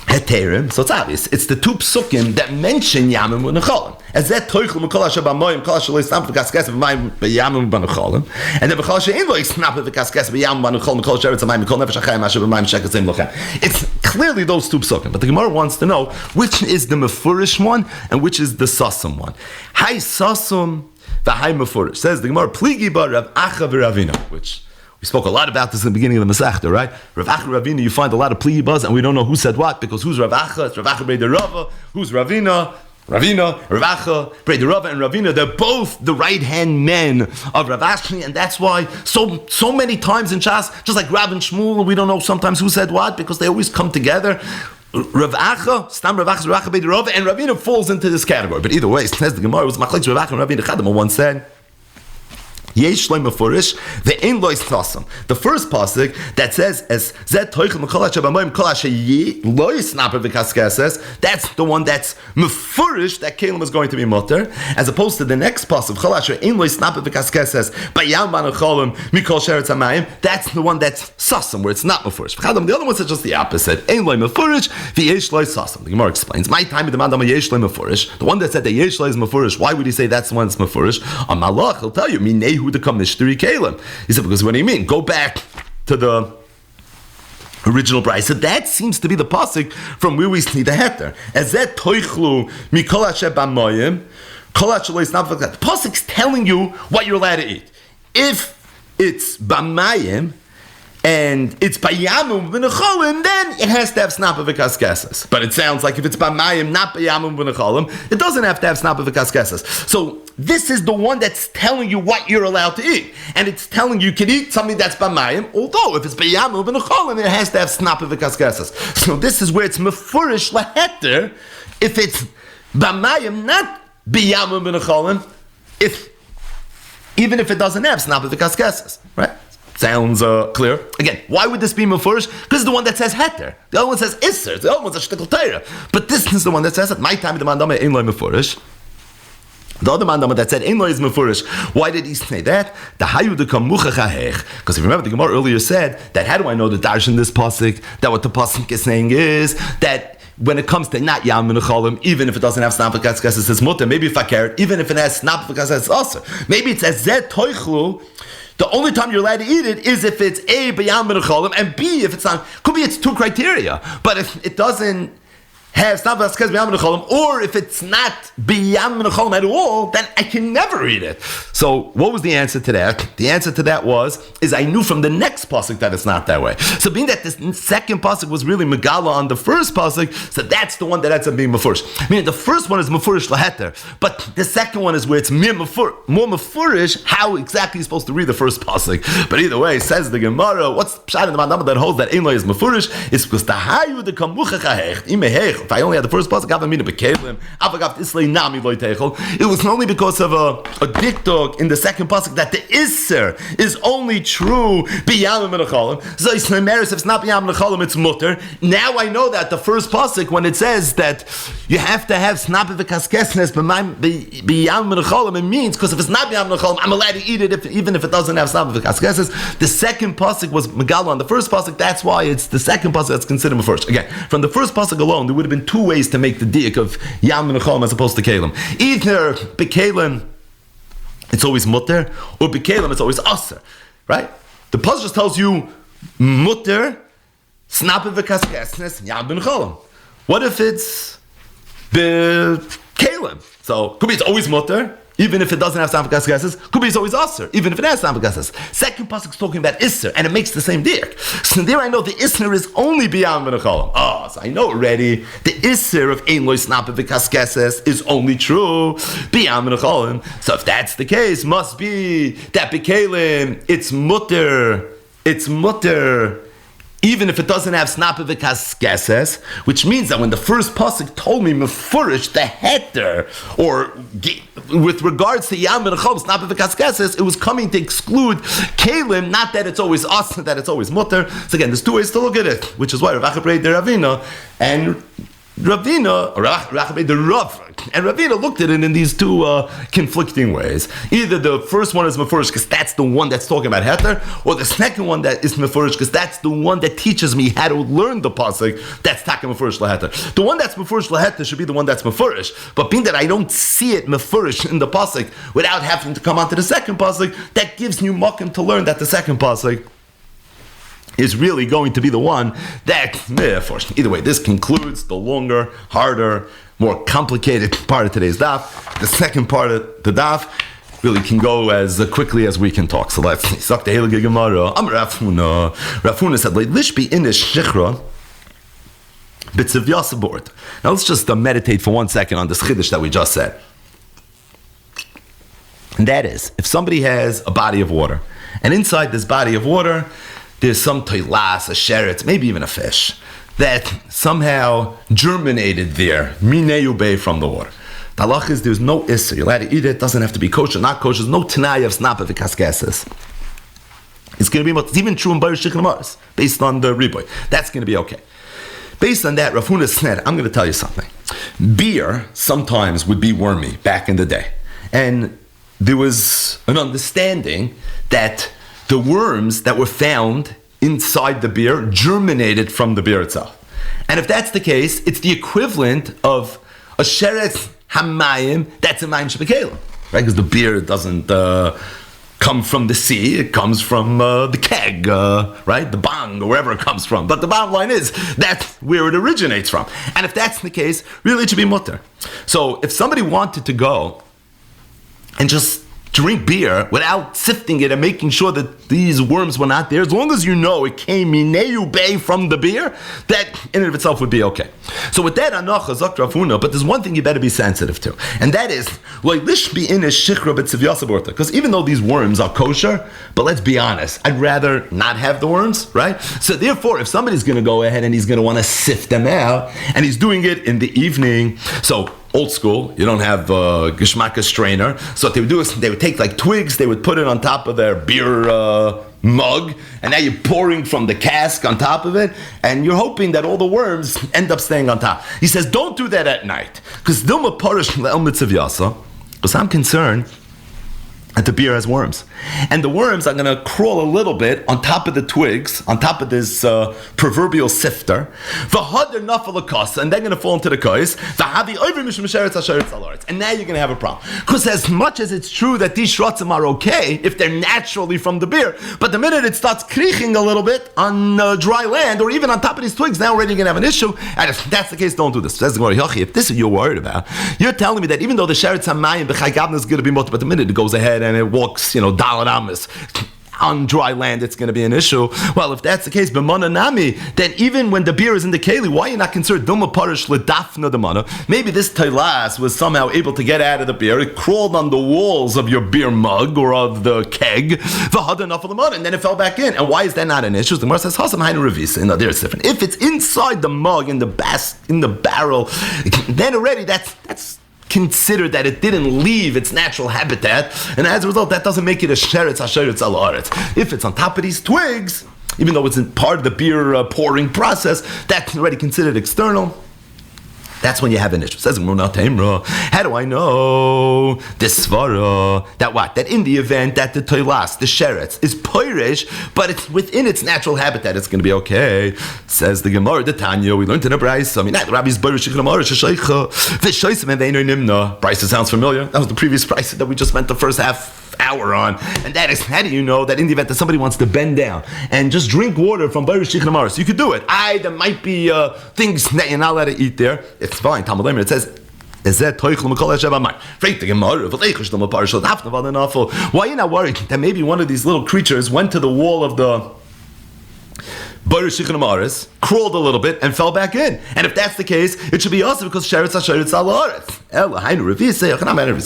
heterim? So it's obvious. It's the two psukim that mention yamim u'necholim. As that toichel mikol hashem b'moyim, kol hashem lo yistam v'kaskes v'mayim b'yamim b'necholim, and then v'chol she'en lo yistam v'kaskes v'yamim b'necholim, kol she'eretz hamayim kol nefesh hachayim asher b'mayim sheketzim lochem. It's clearly those two psukim, but the Gemara wants to know which is the mefurish one and which is the sasum one. Hay sasum v'hay mefurish. Says the Gemara, pligi ba Rav Acha v'Ravina, which we spoke a lot about this in the beginning of the Masechta, right? Rav Acha Ravina, you find a lot of pligi buzz, and we don't know who said what, because who's Rav Acha? It's Rav Acha Brei Rava. Who's Ravina, Rav Acha, Brei Rava, and Ravina, they're both the right-hand men of Rav Ashi, and that's why so many times in Shas, just like Rav and Shmuel, we don't know sometimes who said what, because they always come together. Rav Acha, Stam Rav Acha, Rav Acha Brei Rava, and Ravina falls into this category. But either way, says the Gemara, it was Machlekes Rav Acha and Ravina Chadam once said Yesh loy mefurish ve'en loy sasam. The first pasuk that says as zet toichel mekol shabamayim kol ashayi loy snaper v'kaskeses. That's the one that's mefurish that Kalim is going to be mutter, as opposed to the next pasuk kol ashayin loy snaper v'kaskeses bayam banacholim mikol sheretz hamayim. That's the one that's sasam, where it's not mefurish. The other one is just the opposite. Ein loy mefurish ve'yesh loy sasam. The Gemara explains. My time with the man yesh loy mefurish. The one that said that yesh loy is mefurish. Why would he say that's the one that's mefurish? On Malach, he'll tell you minei who to come Nishtari Kalim. He said, because what do you mean? Go back to the original brisa. That seems to be the pasuk from where we see the heter. As that toichlu mikol asher b'mayim, kol asher lo yisnav v'kat. The pasuk's telling you what you're allowed to eat. If it's b'mayim and it's bayamum v'necholim, then it has to have snapa v'kaskesas. But it sounds like if it's b'mayim, not bayamum v'necholim, it doesn't have to have snapa v'kaskesas. So this is the one that's telling you what you're allowed to eat, and it's telling you can eat something that's b'mayim. Although if it's bayamum v'necholim, it has to have snapa v'kaskesas. So this is where it's mefurish laheter. If it's b'mayim, not bayamum v'necholim, even if it doesn't have snapa v'kaskesas, right? Sounds clear. Again, why would this be mefurish? Because it's the one that says heter. The other one says isser. The other one says shtikl teira. But this is the one that says it. My time the mandama ein loy mefurish. The other mandama that said ein loy is mefurish. Why did he say that? The hayu de kamucha chahech. Because if you remember, the Gemara earlier said that. How do I know the darshan in this pasuk? That what the pasuk is saying is that when it comes to not yam menuchalim, even if it doesn't have snap v'kaskes, it says mutter. Maybe if I care, even if it has snap v'kaskes, it's also. Maybe it says zed toichlu. The only time you're allowed to eat it is if it's A, b'yam menuchalim, and B, if it's not. Could be it's two criteria. But if it doesn't have snap v'kaskes b'yam menuchalim, or if it's not b'yam menuchalim at all, then I can never eat it. So what was the answer to that? The answer to that is I knew from the next pasuk that it's not that way. So being that this second pasuk was really megala on the first pasuk, so that's the one that ends up being mefurish. Meaning the first one is mefurish laheter, but the second one is where it's more mefurish. How exactly you're supposed to read the first pasuk? But either way, says the Gemara, what's the pshat in the mandama that holds that ein loy is mefurish? It's because the hayu de kamucha chahech imehech. If I only had the first pasuk, it was only because of a diktuk in the second pasuk that the isser is only true b'yamim menuchalim. So it's memeris, if it's not b'yamim menuchalim, it's mutter. Now I know that the first pasuk, when it says that you have to have snappy v'kaskesnes b'yamim menuchalim, it means because if it's not b'yamim menuchalim, I'm allowed to eat it even if it doesn't have snappy v'kaskesnes. The second pasuk was megala on the first pasuk. That's why it's the second pasuk that's considered the first. Again, from the first pasuk alone, there would have been two ways to make the diak of yam menuchalim as opposed to kalim. Either b'kalim it's always mutter, or b'kalim it's always aser, right? The pasuk just tells you mutter, snapping v'kaskesnes, yam menuchalim. What if it's b'kalim? So could be it's always mutter, even if it doesn't have snap v'kaskesnes. Could be it's always aser, even if it has snap v'kaskesnes. Second pasuk is talking about isser, and it makes the same diak. So there I know the isser is only b'yam menuchalim. Oh, so I know already the isser of ein loy snap v'kaskesnes is only true b'yam menuchalim. So if that's the case, must be that b'kalim it's mutter. It's mutter. Even if it doesn't have snapa v'kaskeses, which means that when the first pasuk told me mefurish the heter, or with regards to yam and chom snapa v'kaskeses, it was coming to exclude kalim, not that it's always us, that it's always mutter. So again, there's two ways to look at it, which is why Rav Achabrei de Ravina and Ravina, or Rachabei the Rav, and Ravina looked at it in these two conflicting ways. Either the first one is mefurish because that's the one that's talking about heter, or the second one that is mefurish because that's the one that teaches me how to learn the pasuk. That's taka mefurish laheter. The one that's mefurish laheter should be the one that's mefurish. But being that I don't see it mefurish in the pasuk without having to come onto the second pasuk, that gives you makom to learn that the second pasuk is really going to be the one that mefurish. Either way, this concludes the longer, harder, more complicated part of today's daf. The second part of the daf really can go as quickly as we can talk. So let's see. Sagt the Heilige Gemara. Am Rafuna. Rafuna said, "Lishbi inish shichra b'tziv yasabort." Now let's just meditate for 1 second on this chiddush that we just said. And that is, if somebody has a body of water, and inside this body of water, there's some toilas, a sheretz, maybe even a fish, that somehow germinated there, minei ubei, from the water. The halach is there's no isser. You're allowed to eat it. Doesn't have to be kosher, not kosher. There's no tenai of snap of kaskeses. It's going to be it's even true in Baruch Shichin Amaris, based on the riboy. That's going to be okay. Based on that, Rav Huna said, I'm going to tell you something. Beer sometimes would be wormy back in the day. And there was an understanding that the worms that were found inside the beer germinated from the beer itself. And if that's the case, it's the equivalent of a sheretz hamayim that's a mayim shebekela, right? Because the beer doesn't come from the sea, it comes from the keg, right? The bong, or wherever it comes from. But the bottom line is, that's where it originates from. And if that's the case, really it should be mutter. So if somebody wanted to go and just drink beer without sifting it and making sure that these worms were not there, as long as you know it came mineu bay from the beer, that in and of itself would be okay. So with that anacha zok Rav Huna, but there's one thing you better be sensitive to, and that is because even though these worms are kosher, but let's be honest, I'd rather not have the worms, right? So therefore, if somebody's going to go ahead and he's going to want to sift them out, and he's doing it in the evening, so old school, you don't have a geschmacka strainer. So what they would do is they would take like twigs, they would put it on top of their beer mug, and now you're pouring from the cask on top of it, and you're hoping that all the worms end up staying on top. He says, don't do that at night, because I'm concerned that the beer has worms. And the worms are going to crawl a little bit on top of the twigs, on top of this proverbial sifter. And they're going to fall into the kois. And now you're going to have a problem. Because as much as it's true that these shrotzim are okay, if they're naturally from the beer, but the minute it starts creaking a little bit on dry land, or even on top of these twigs, now already you're going to have an issue. And if that's the case, don't do this. If this is what you're worried about, you're telling me that even though the sheretz hamayim b'chai gavna is going to be mutter, but the minute it goes ahead and it walks, Dalet Amos on dry land, it's going to be an issue. Well, if that's the case, b'mana nami, then even when the beer is in the keli, why are you not considered duma parish l'dafna demana? Maybe this tailas was somehow able to get out of the beer. It crawled on the walls of your beer mug or of the keg, v'hada nafal demana, and then it fell back in. And why is that not an issue? The Gemara says hasam hainu revisa. No, there it's different. If it's inside the mug, in the barrel, then already that's considered that it didn't leave its natural habitat, and as a result, that doesn't make it a sheretz hasheretz al haaretz. If it's on top of these twigs, even though it's in part of the beer pouring process, that's already considered external. That's when you have an issue. Says how do I know this svara that what? That in the event that the toilas, the sheretz, is poirish, but it's within its natural habitat, it's going to be okay. Says the Gemara, the Tanya, we learned in a brayso. I mean, the Rabbi's Baruch Shichin Amaris Sheicha v'shoisem and ve'ino nimna. Brayso sounds familiar. That was the previous brayso that we just spent the first half hour on, and that is, how do you know that in the event that somebody wants to bend down and just drink water from Baruch Shichin Amaris, you could do it. There might be things that you're not allowed to eat there. It's fine. Talmud Leimer, it says, why are you not worried that maybe one of these little creatures went to the wall of the Baruch Shichin Amaris, crawled a little bit, and fell back in? And if that's the case, it should be also because sheretz hasheretz al haaretz.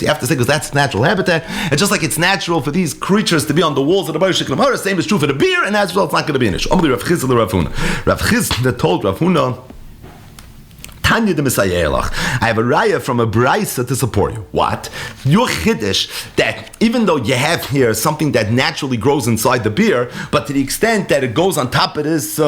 You have to say because that's natural habitat, and just like it's natural for these creatures to be on the walls of the Baruch Shichin Amaris, same is true for the beer, and as well, it's not going to be an issue. Rav Chizda told Rav Huna, I have a raya from a brayso to support you. What? Your chiddush that even though you have here something that naturally grows inside the beer, but to the extent that it goes on top of this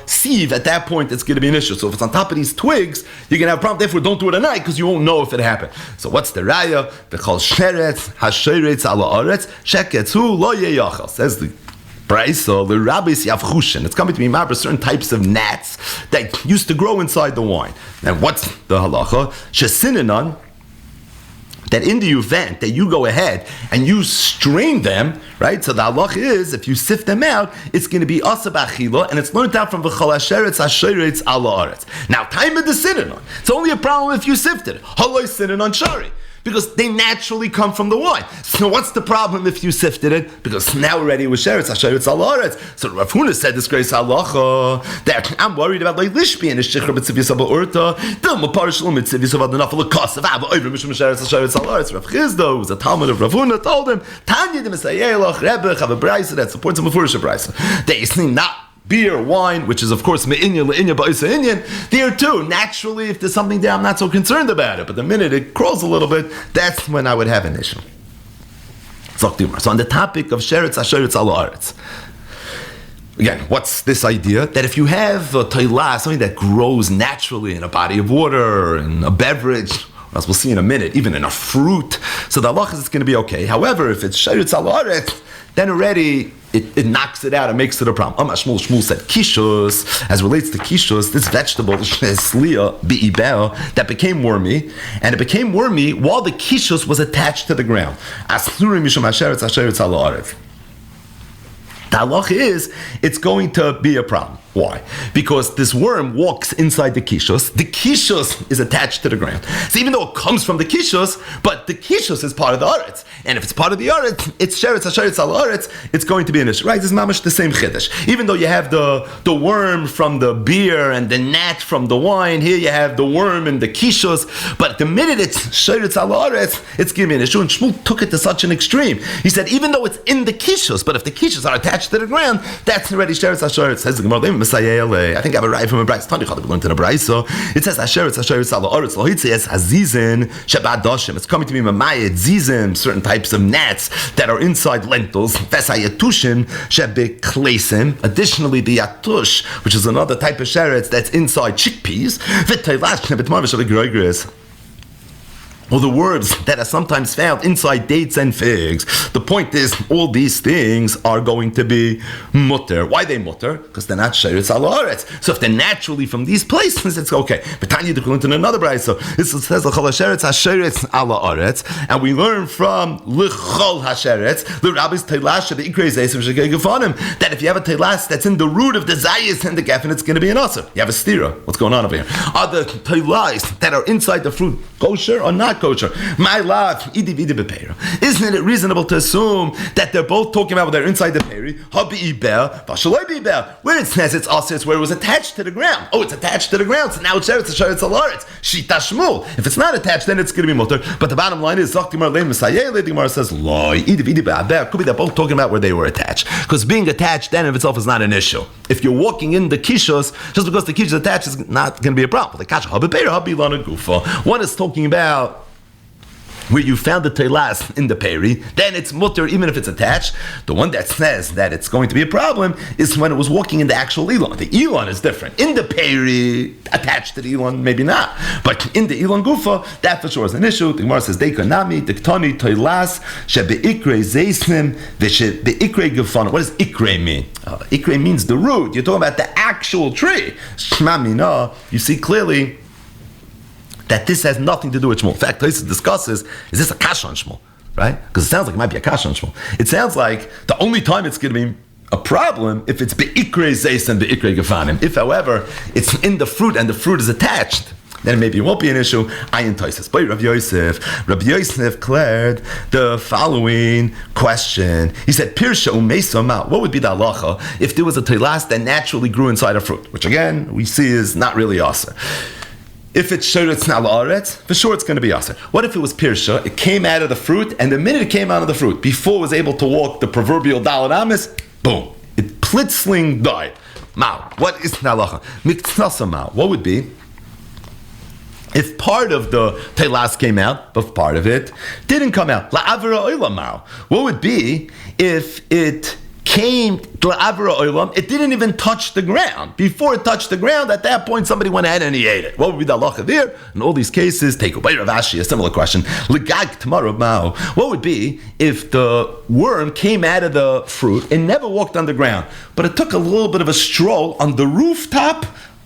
sieve, at that point it's going to be an issue. So if it's on top of these twigs, you're going to have a problem. Therefore, don't do it at night because you won't know if it happened. So what's the raya? V'chol sheretz hasheretz ala haaretz sheketzu lo yeyachal. Says the brayso, the rabbis yavchushin. It's coming to me about certain types of gnats that used to grow inside the wine. And what's the halacha? Shesinanon, that in the event that you go ahead and you strain them, right? So the halacha is, if you sift them out, it's going to be asa b'achila, and it's learned out from v'chol hasheretz hasheretz ala haaretz. Now, time of the sinanon, it's only a problem if you sifted it. Haloi sinanon shari, because they naturally come from the wine. So what's the problem if you sifted it? Because now already with sheretz hasheretz al haaretz. So Rav Huna said this grace halacha that I'm worried about like lishbi and shikra b'tziviyas urta dil maparish lo mitziviyas av adanafal kasav av over mishum sheretz hasheretz al haaretz. Rav Chizda, who was a talmud of Rav Huna, told him Tanya de Mesayelach Rebbe have a brayso that supports a mefurish brayso. They say not beer, wine, which is of course me'inya, le'inya, ba'isa inyan, there too, naturally, if there's something there, I'm not so concerned about it. But the minute it crawls a little bit, that's when I would have an issue. So on the topic of sheretz hasheretz ala aretz, again, what's this idea? That if you have a teilah, something that grows naturally in a body of water, in a beverage, as we'll see in a minute, even in a fruit, so the halacha is it's going to be okay. However, if it's sheretz ala aretz, then already it knocks it out and makes it a problem. Shmuel said kishus, as relates to kishus, this vegetable, slia bi'ibel, that became wormy, and it became wormy while the kishus was attached to the ground. Aslurim mishum hasheretz hasheretz ala aretz. The halach is, it's going to be a problem. Why? Because this worm walks inside the kishus. The kishus is attached to the ground. So even though it comes from the kishus, but the kishus is part of the aretz. And if it's part of the aretz, it's sheretz hasheretz al aretz, it's going to be an issue. Right? This is mamash the same chiddush. Even though you have the worm from the beer and the gnat from the wine, here you have the worm in the kishus. But the minute it's sheretz al aretz, it's giving me an issue. And Shmuel took it to such an extreme. He said, even though it's in the kishus, but if the kishus are attached to the ground, that's already sheretz hasheretz. Says the Gemara, I think I have a right from a brayso. Tani chad we learned in a brayso. It says hasheretz ala aretz lohitz. It says hazizin shebadoshim. It's coming to be mamayet zizim, certain types of gnats that are inside lentils. Vesayetushin shebekleisim. Additionally, the yatush, which is another type of sheretz that's inside chickpeas. V'teilash shebetmarvish shebekroigres. Or the words that are sometimes found inside dates and figs. The point is, all these things are going to be mutter. Why they mutter? Because they're not sheretz ala aretz. So if they're naturally from these places, it's okay. But Tanya to into another brayso. It says l'chol hasheretz hasheretz ala aretz, and we learn from l'chol hasheretz l'rabbis teilash the ikrei zayis v'shegei that if you have a teilas that's in the root of the zayis and the geffen, it's going to be an aser. You have a stira. What's going on over here? Are the teilas that are inside the fruit kosher or not kosher? My love, isn't it reasonable to assume that they're both talking about when they're inside the peri? Where it says it's also it's where it was attached to the ground. Oh, it's attached to the ground, so now it's sheretz ala aretz. Shita Shmuel. If it's not attached, then it's going to be mutter. But the bottom line is, the Gemara says, could be they're both talking about where they were attached. Because being attached then of itself is not an issue. If you're walking in the kishos, just because the kish is attached is not going to be a problem. One is talking about where you found the teilas in the peri, then it's mutter even if it's attached. The one that says that it's going to be a problem is when it was walking in the actual elon. The elon is different. In the peri, attached to the elon, maybe not. But in the elon gufa, that for sure is an issue. The Gemara says, Deikonami, Diktoni, Teilas, Shebe'ikre Zeisnim, Shebe'ikre Gefana. What does ikre mean? Ikre means the root. You're talking about the actual tree. Shma mina, you see clearly that this has nothing to do with Shmuel. In fact, Tosfos discusses, is this a kasha on Shmuel? Right? Because it sounds like it might be a kasha on Shmuel. It sounds like the only time it's going to be a problem if it's be'ikre zeis and be'ikre gefanim. If, however, it's in the fruit and the fruit is attached, then maybe it won't be an issue. Ayin Tosfos. But Rabbi Yosef cleared the following question. He said, Pirsha umeisa ma. What would be the halacha if there was a teilas that naturally grew inside a fruit? Which again, we see is not really asa. If it's sheretz ala aretz, for sure it's going to be aser. What if it was pirsha? It came out of the fruit, and the minute it came out of the fruit, before it was able to walk the proverbial daled amis, boom, it plitzling died. Mao, what is halacha? Miktsasa mao. What would be if part of the teilas came out, but part of it didn't come out? La'avra oila mao. What would be if it came to Avra Olam, it didn't even touch the ground. Before it touched the ground, at that point somebody went ahead and he ate it. What would be the halacha there? In all these cases, take away Rav Ashi, a similar question. Legag tomorrow mao. What would be if the worm came out of the fruit and never walked on the ground, but it took a little bit of a stroll on the rooftop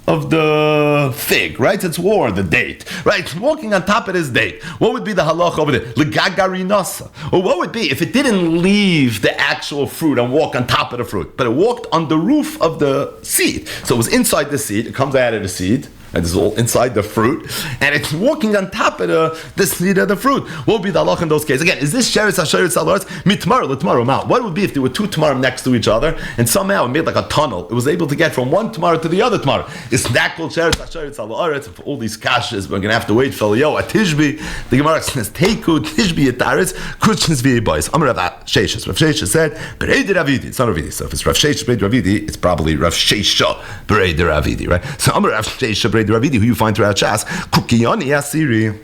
of the fig, right? It's war, the date, right? Walking on top of this date. What would be the halacha over there? Legagari nasa. Or what would be if it didn't leave the actual fruit and walk on top of the fruit, but it walked on the roof of the seed? So it was inside the seed, it comes out of the seed, and it's all inside the fruit, and it's walking on top of the seed of the fruit. What would be the halach in those cases? Again, is this sheretz hasheretz al haaretz mitmar l'tmar mal? What would be if there were two tmarim next to each other, and somehow it made like a tunnel? It was able to get from one tmar to the other tmar. Is that called sheretz hasheretz al haaretz? For all these kashas, we're gonna have to wait for a Tishbi. The Gemara says Teiku Tishbi Yetaretz Kuchins v'Yebois. Amar Rav Sheshes. Rav Sheshes said Berei de Ravidi. It's not Ravidi. So if it's Rav Sheshes Berei de Ravidi, it's probably Rav Shesha Berei de Ravidi, right? So Amar Rav Shesha Berei de Ravidi, who you find throughout Shas, Kukiyani Asiri.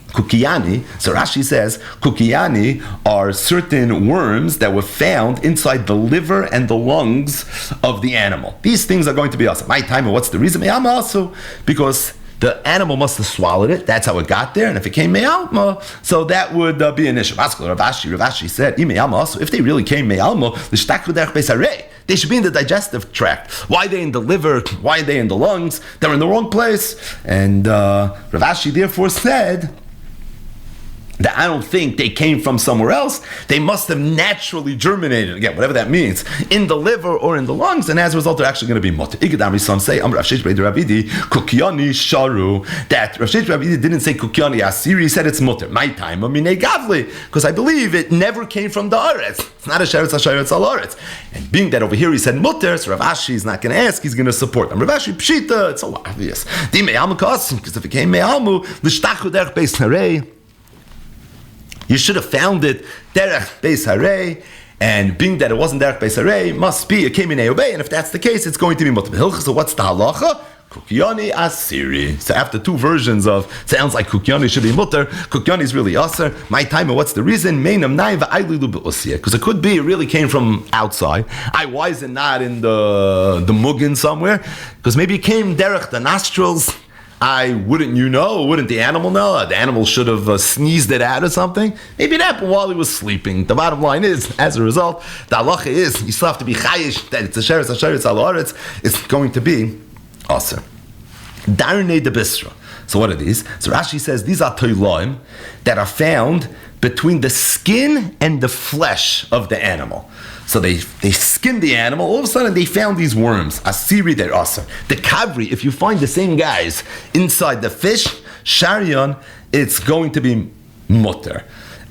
Kukiyani, so Rashi says, Kukiyani are certain worms that were found inside the liver and the lungs of the animal. These things are going to be awesome. My time, and what's the reason? Also, because the animal must have swallowed it. That's how it got there. And if it came me'alma, so that would be an issue. Rav Ashi said, if they really came me'alma, they should be in the digestive tract. Why are they in the liver? Why are they in the lungs? They're in the wrong place. And Rav Ashi therefore said that I don't think they came from somewhere else. They must have naturally germinated, again, whatever that means, in the liver or in the lungs, and as a result, they're actually going to be mutter. Igad some say, Rav Sheshes Berei de Ravidi, Kukiani Sharu, that Rav Sheshes Berei de Ravidi didn't say Kukiani Asiri, he said it's mutter. My time, Minei Gavli, because I believe it never came from the Aretz. It's not a Sheretz HaSheretz Al Aretz. And being that over here he said mutter, so Rav Ashi is not going to ask, he's going to support. And Rav Ashi Pshita, it's so obvious. Di Me'almu Kasim, because if it came Me'almu, L'shtachu Derech Beis Harei, you should have found it derech beis harei, and being that it wasn't derech beis harei, must be it came in Eobei, and if that's the case, it's going to be mutar. So what's the halacha? Kukiani asiri. So after two versions of sounds like Kukiani should be mutar, Kukiani is really aser. My time, and what's the reason? Meinam nai va'aylilu be'usia. Because it could be it really came from outside. Why is it not in the muggin somewhere? Because maybe it came derech the nostrils. Wouldn't you know? Wouldn't the animal know? The animal should have sneezed it out or something. Maybe it happened while he was sleeping. The bottom line is, as a result, the halacha is, you still have to be chayish, that it's a sheretz al haaretz, it's going to be aser. Darnei de bisra. So what are these? So Rashi says, these are toiloim that are found between the skin and the flesh of the animal. So they skinned the animal. All of a sudden, they found these worms. Asiri, they're awesome. The kavri, if you find the same guys inside the fish, sharion, it's going to be mutter.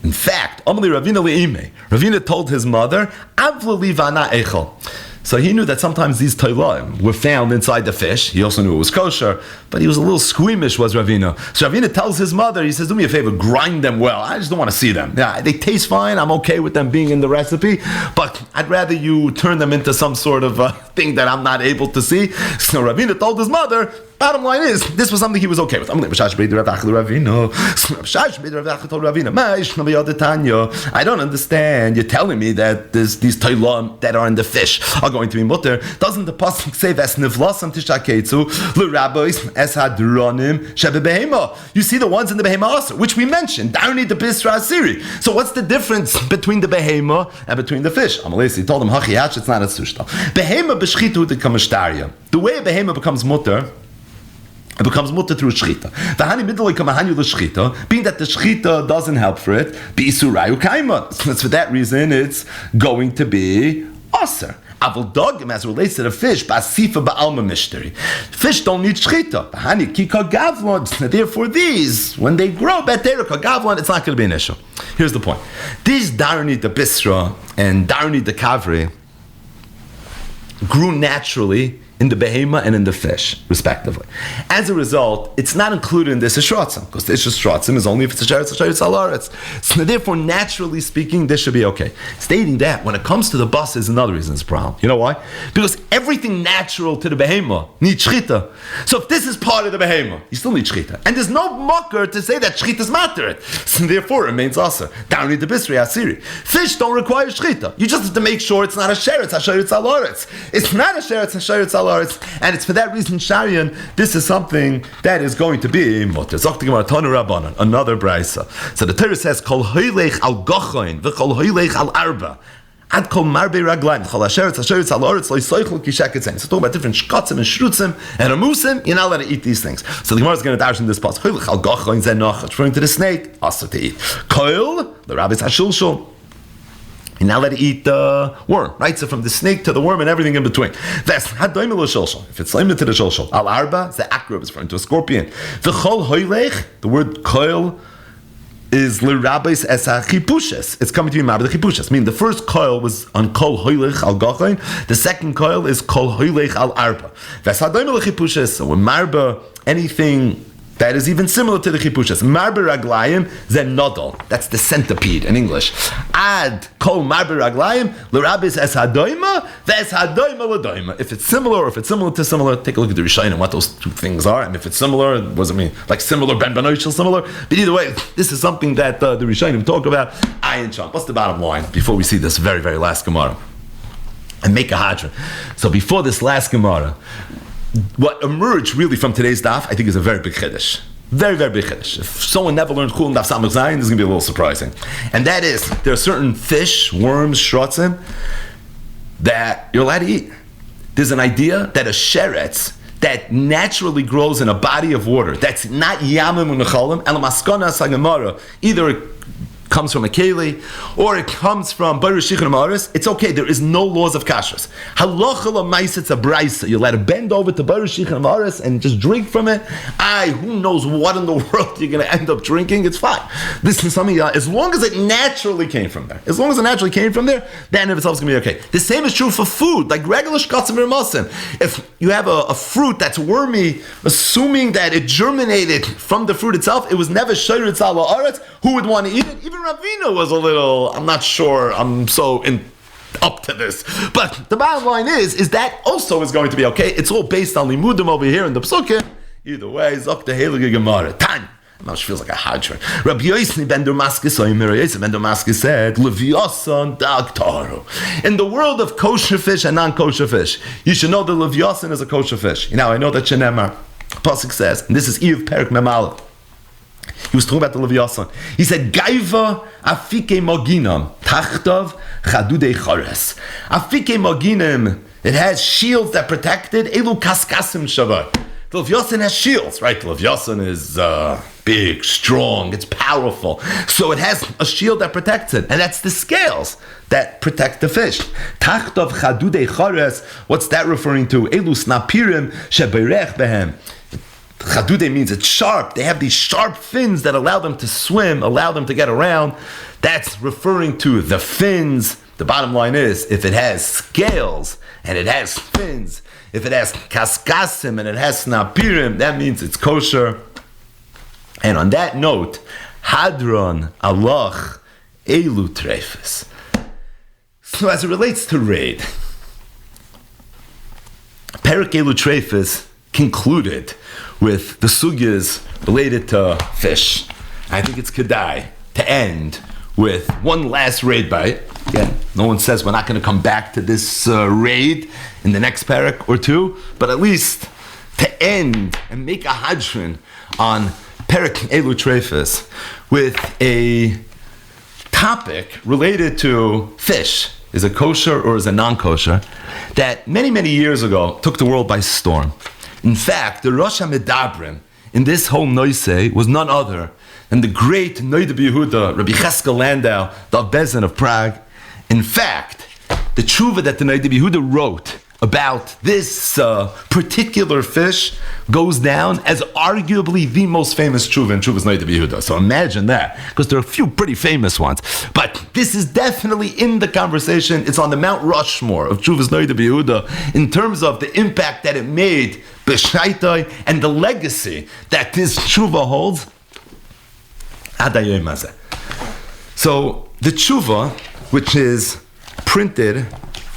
In fact, Amli Ravina le'ime. Ravina told his mother, Avla li vana echel. So he knew that sometimes these toilaim were found inside the fish. He also knew it was kosher, but he was a little squeamish, was Ravina. So Ravina tells his mother, he says, do me a favor, grind them well. I just don't want to see them. Yeah, they taste fine. I'm okay with them being in the recipe, but I'd rather you turn them into some sort of thing that I'm not able to see. So Ravina told his mother, bottom line is, this was something he was okay with. I don't understand. You're telling me that these toilam that are in the fish are going to be mutter. Doesn't the pasuk say vesnivlasam tishaketzu l'rabbis es hadronim shebebehema? You see the ones in the behema also, which we mentioned. Darni the bisra asiri. So what's the difference between the behema and between the fish? Amalesi told him hachiyach. It's not a sushta. Behema b'shchitu dekamashtaria. The way a behema becomes mutter, it becomes mutter through shchita. Being that the shchita doesn't help for it, that's for that reason it's going to be aser. Aval dogim, as it relates to the fish, basifa ba'alma mishteri. Fish don't need shchita. Therefore, these, when they grow, it's not going to be an issue. Here's the point: these darni the bisra and darni the kavri grew naturally in the behema and in the fish, respectively. As a result, it's not included in this ishratzim, because the ishratzim is only if it's a sheretz al haaretz. So therefore, naturally speaking, this should be okay. Stating that, when it comes to the bus, is another reason it's a problem. You know why? Because everything natural to the behema needs shchita. So if this is part of the behema, you still need shchita. And there's no mucker to say that shchita is matter. So therefore, it remains aser. Down the bisri asiri. Fish don't require shchita. You just have to make sure it's not a sheretz al haaretz. It's not a sheretz al haaretz, and it's for that reason, Sharian, this is something that is going to be mutter. Another brisa. So the Torah says, Kol hoylech al gochoin, v'kol hoylech al arba. Ad kol marbe raglaim, chol hasheretz al haaretz, lo yisoichel kishaketzem. So talk about different shkatzim and shrutzim and amusim, you're not allowed to eat these things. So the Gemara is going to dash in this passage. Hoylech al gochoin zenach, referring to the snake, also to eat. Koil, the rabbis hashulshul. You're not allowed to eat the worm, right? So from the snake to the worm and everything in between. That's hadoim l'shulshul. If it's limited to the shulshul. Al arba, the akrab is referring to a scorpion. The chol hoylech, the word koil is l'rabbeis es ha-chipushes. It's coming to be marba the chipushes. Meaning the first koil was on kol hoylech al gachain. The second koil is kol hoylech al arba. That's hadoim l'chipushes. So when marba, anything that is even similar to the chipushes. Marbe raglayim zen nodal. That's the centipede in English. Ad kol marbe raglayim l'rabis es hadoima ves hadoima l'doima. If it's similar or if it's similar to similar, take a look at the Rishonim and what those two things are. And if it's similar, what does it mean? Like similar, ben benoishel similar? But either way, this is something that the Rishonim talk about. Ayin Sham. What's the bottom line before we see this very, very last Gemara? And make a hadra. So before this last Gemara, what emerged really from today's daf, I think, is a very big chiddush. Very, very big chiddush. If someone never learned Chulin daf samach zayin, this is going to be a little surprising. And that is, there are certain fish, worms, shrotzim, that you're allowed to eat. There's an idea that a sheretz that naturally grows in a body of water, that's not yamim u'nechalim, and l'maskana sagamara, either it comes from a keli, or it comes from Baruch Shichin Amaris, it's okay. There is no laws of kashrus. Halacha l'mais, it's a brisa. You're allowed to bend over to Baruch Shichin Amaris and just drink from it. Who knows what in the world you're going to end up drinking? It's fine. This is something, as long as it naturally came from there. As long as it naturally came from there, then of itself is going to be okay. The same is true for food, like regular shkatzim v'masim. If you have a fruit that's wormy, assuming that it germinated from the fruit itself, it was never shayritz ala aretz, who would want to eat it? Even Ravina was a little, I'm not sure, I'm so up to this. But the bottom line is that also is going to be okay. It's all based on limudim over here in the psukim. Either way, zok the heilige Gemara. Tan. It feels like a hadron. Rabbi Yosni ben Damascus, ben Damascus said, Leviosan dagtaru. In the world of kosher fish and non-kosher fish, you should know that Leviosan is a kosher fish. Now, I know that Shenemar, Pasuk says, and this is Eve Perik Memala. He was talking about the Leviathan. He said, Gaiva afike moginam, tachtav chadudei chores. Afike moginim, it has shields that protect it. Elu kaskasim shavai. The Leviathan has shields, right? The Leviathan is big, strong, it's powerful. So it has a shield that protects it. And that's the scales that protect the fish. Tachtav chadudei chores. What's that referring to? Elu snapirim sheberech behem. Chadude means it's sharp. They have these sharp fins that allow them to swim, allow them to get around. That's referring to the fins. The bottom line is, if it has scales and it has fins, if it has kaskasim and it has snapirim, that means it's kosher. And on that note, hadron alach elu trefes. So as it relates to raid, Perik elu trefes concluded with the sugyas related to fish. I think it's kedai to end with one last raid bite. Again, no one says we're not going to come back to this raid in the next parak or two, but at least to end and make a hadron on Perik Elu Trefes with a topic related to fish. Is it kosher or is it non-kosher? That many, many years ago took the world by storm. In fact, the Rosh HaMedabrim in this whole noisei was none other than the great Noida B'Yehuda, Rabbi Cheskel Landau, the Bezin of Prague. In fact, the tshuva that the Noida B'Yehuda wrote about this particular fish goes down as arguably the most famous tshuva in Tshuva's Noida B'Yehuda. So imagine that, because there are a few pretty famous ones. But this is definitely in the conversation. It's on the Mount Rushmore of Tshuva's Noida B'Yehuda in terms of the impact that it made b'shaitai and the legacy that this tshuva holds. So the tshuva, which is printed,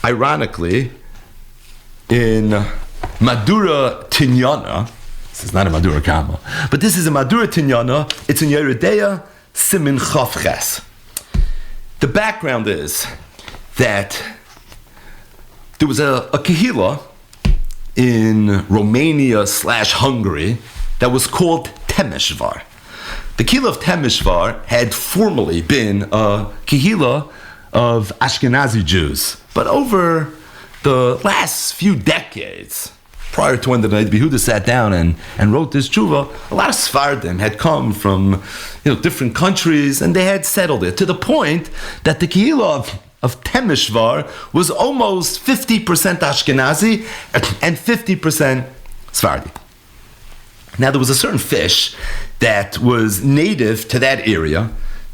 ironically, in Madura Tinyana, this is not a Madura Kama, but this is a Madura Tinyana, it's in Yeridea Simin Chavches. The background is that there was a kahila in Romania / Hungary that was called Temeshvar. The kahila of Temeshvar had formerly been a kahila of Ashkenazi Jews, but over the last few decades, prior to when the Noida B'Yehuda sat down and wrote this tshuva, a lot of Sfardim had come from different countries and they had settled it to the point that the kahila of of Temeshvar was almost 50% Ashkenazi and 50% Sephardi. Now, there was a certain fish that was native to that area.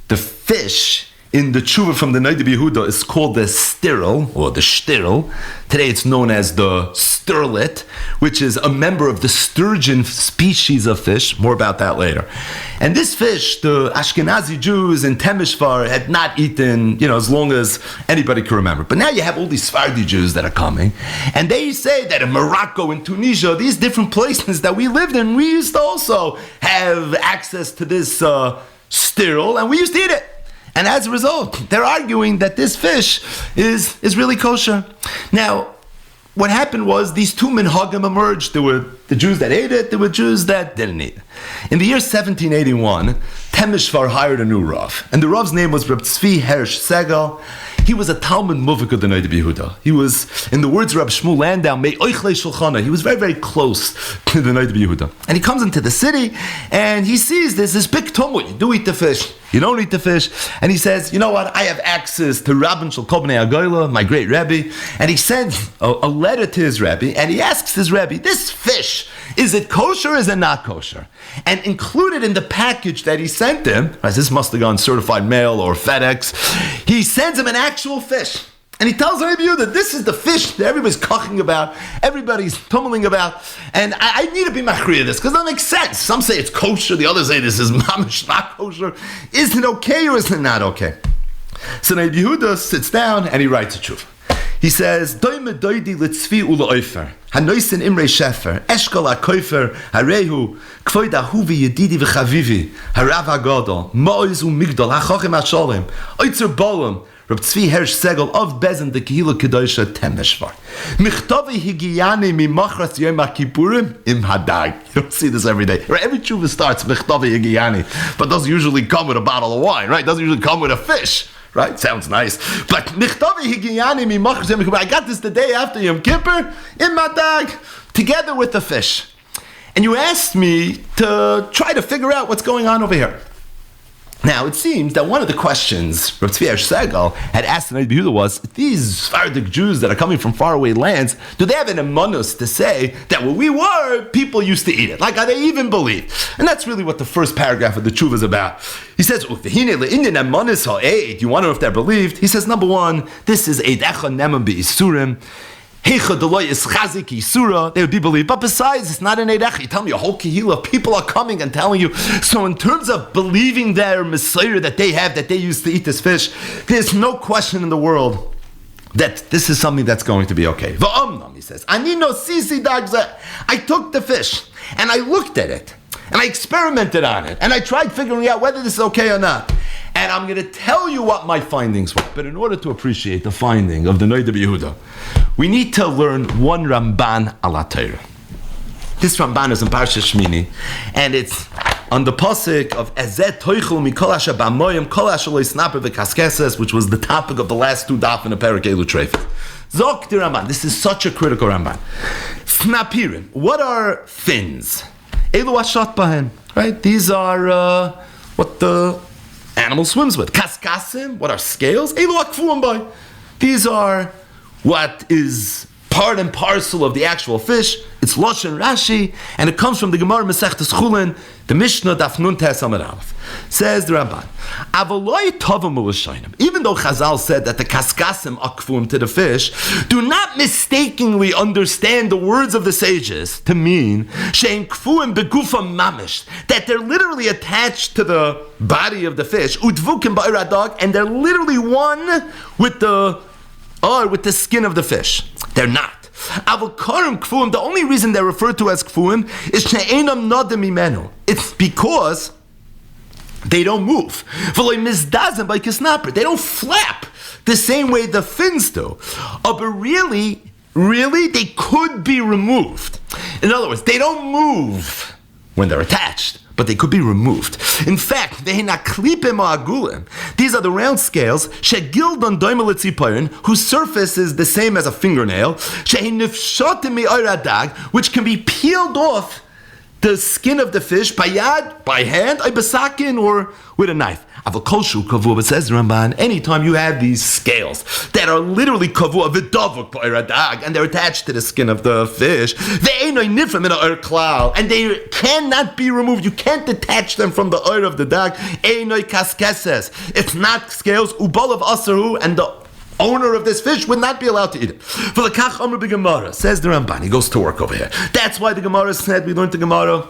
The fish in the tshuva from the Noda B'Yehuda is called the stirl, or the shtirl. Today it's known as the sterlet, which is a member of the sturgeon species of fish. More about that later. And this fish, the Ashkenazi Jews in Temeshvar had not eaten, as long as anybody can remember. But now you have all these Sephardi Jews that are coming, and they say that in Morocco and Tunisia, these different places that we lived in, we used to also have access to this stirl, and we used to eat it. And as a result, they're arguing that this fish is really kosher. Now, what happened was these two minhagim emerged. There were the Jews that ate it, there were Jews that didn't eat it. In the year 1781, Temeshvar hired a new Rav. And the Rav's name was Reb Tzvi Hersh Segal. He was a Talmud Muvik of the Noda B'Yehuda. He was, in the words of Reb Shmuel Landau, Mei Oichlei Shulchana. He was very, very close to the Noda B'Yehuda. And he comes into the city, and he sees there's this big tumult. You do eat the fish, you don't eat the fish. And he says, you know what, I have access to Rabban Shel Kol Bnei Agoyla, my great Rebbe. And he sends a letter to his Rebbe, and he asks his Rebbe, this fish, is it kosher or is it not kosher? And included in the package that he sent him, this must have gone certified mail or FedEx, he sends him an actual fish. And he tells Rabbi Yehuda, this is the fish that everybody's talking about, everybody's tumbling about, and I need to be machriya this, because that makes sense. Some say it's kosher, the others say this is mamish not kosher. Is it okay or is it not okay? So Rabbi Yehuda sits down and he writes a tshuva. He says, Doime doidi litzvi ula oifer, hanoisin imrei shefer, eshkol ha-koifer, harehu, kvoid ahuvi yedidi v'chavivi, harav hagadol, ma'oiz u'migdol, hachochem ha-sholem, oitzer bolem, Reb Tzvi Hersh Segal of Bezen the Kehila Kedosha Temeshvar. Michtavi higiyani mimachras yom ha-kippurim im hadag. You don't see this every day. Right? Every tshuva starts Michtavi higiyani, but doesn't usually come with a bottle of wine, right? Doesn't usually come with a fish. Right? Sounds nice. But Michtavi higiyani mimachras yom ha-kippurim. I got this the day after Yom Kippur im hadag, together with the fish. And you asked me to try to figure out what's going on over here. Now, it seems that one of the questions Rav Tzvi Segal had asked the Noda B'Yehuda was, these Sephardic Jews that are coming from faraway lands, do they have an emunus to say that where we were, people used to eat it? Like, are they even believed? And that's really what the first paragraph of the tshuva is about. He says, you want to know if they're believed? He says, number one, this is Eidecha Nemam Be'isurim. They would be believed. But besides, it's not an Eidech. You tell me a whole Kehila, people are coming and telling you. So in terms of believing their Messiah that they have, that they used to eat this fish, there's no question in the world that this is something that's going to be okay. V'omnam, he says, I took the fish and I looked at it and I experimented on it and I tried figuring out whether this is okay or not. And I'm going to tell you what my findings were. But in order to appreciate the finding of the Noda B'Yehuda, we need to learn one Ramban ala Torah. This Ramban is in Parshas Shmini, and it's on the pasuk of Ezet Toichel Mikol Asher B'Amoyim Kol Asher Lo Yisnaper V'Kaskeses, which was the topic of the last two daf in the Perek Elu Treifet. Zok the Ramban. This is such a critical Ramban. Snapirim. What are fins? Elu Ashat Bahem. Right? These are what the animal swims with. Kaskasim. What are scales? Elu Akfuam Bay. These are what is part and parcel of the actual fish. It's Lashon Rashi, and it comes from the Gemara Masechtas Chulin, the Mishnah Daf Nun Tes Amud Aleph. Says the Ramban, Avaloi Tovim U'Lashonim. Even though Chazal said that the kaskasim akfum to the fish, do not mistakenly understand the words of the sages to mean shein kfuim begufa mamish, that they're literally attached to the body of the fish, udvukim ba'iradag, and they're literally one with the skin of the fish. They're not. Avokarim kfuim, the only reason they're referred to as kfuim is she'enam nodim imenu. It's because they don't move. V'loi mizdazim by kisnaper. They don't flap the same way the fins do. But really, they could be removed. In other words, they don't move when they're attached, but they could be removed. In fact, these are the round scales, whose surface is the same as a fingernail, which can be peeled off the skin of the fish by hand, or with a knife. Aval koshu kavua, but says the Ramban, anytime you have these scales that are literally kavua v'davuk b'iradag, and they're attached to the skin of the fish, ve'enoi nifram in a klal, and they cannot be removed. You can't detach them from the oir of the dag. Einoi kaskeses. It's not scales. Ubalav asaru, and the owner of this fish would not be allowed to eat it. For the kach amr b'gemara, says the Ramban. He goes to work over here. That's why the Gemara said, we learned the Gemara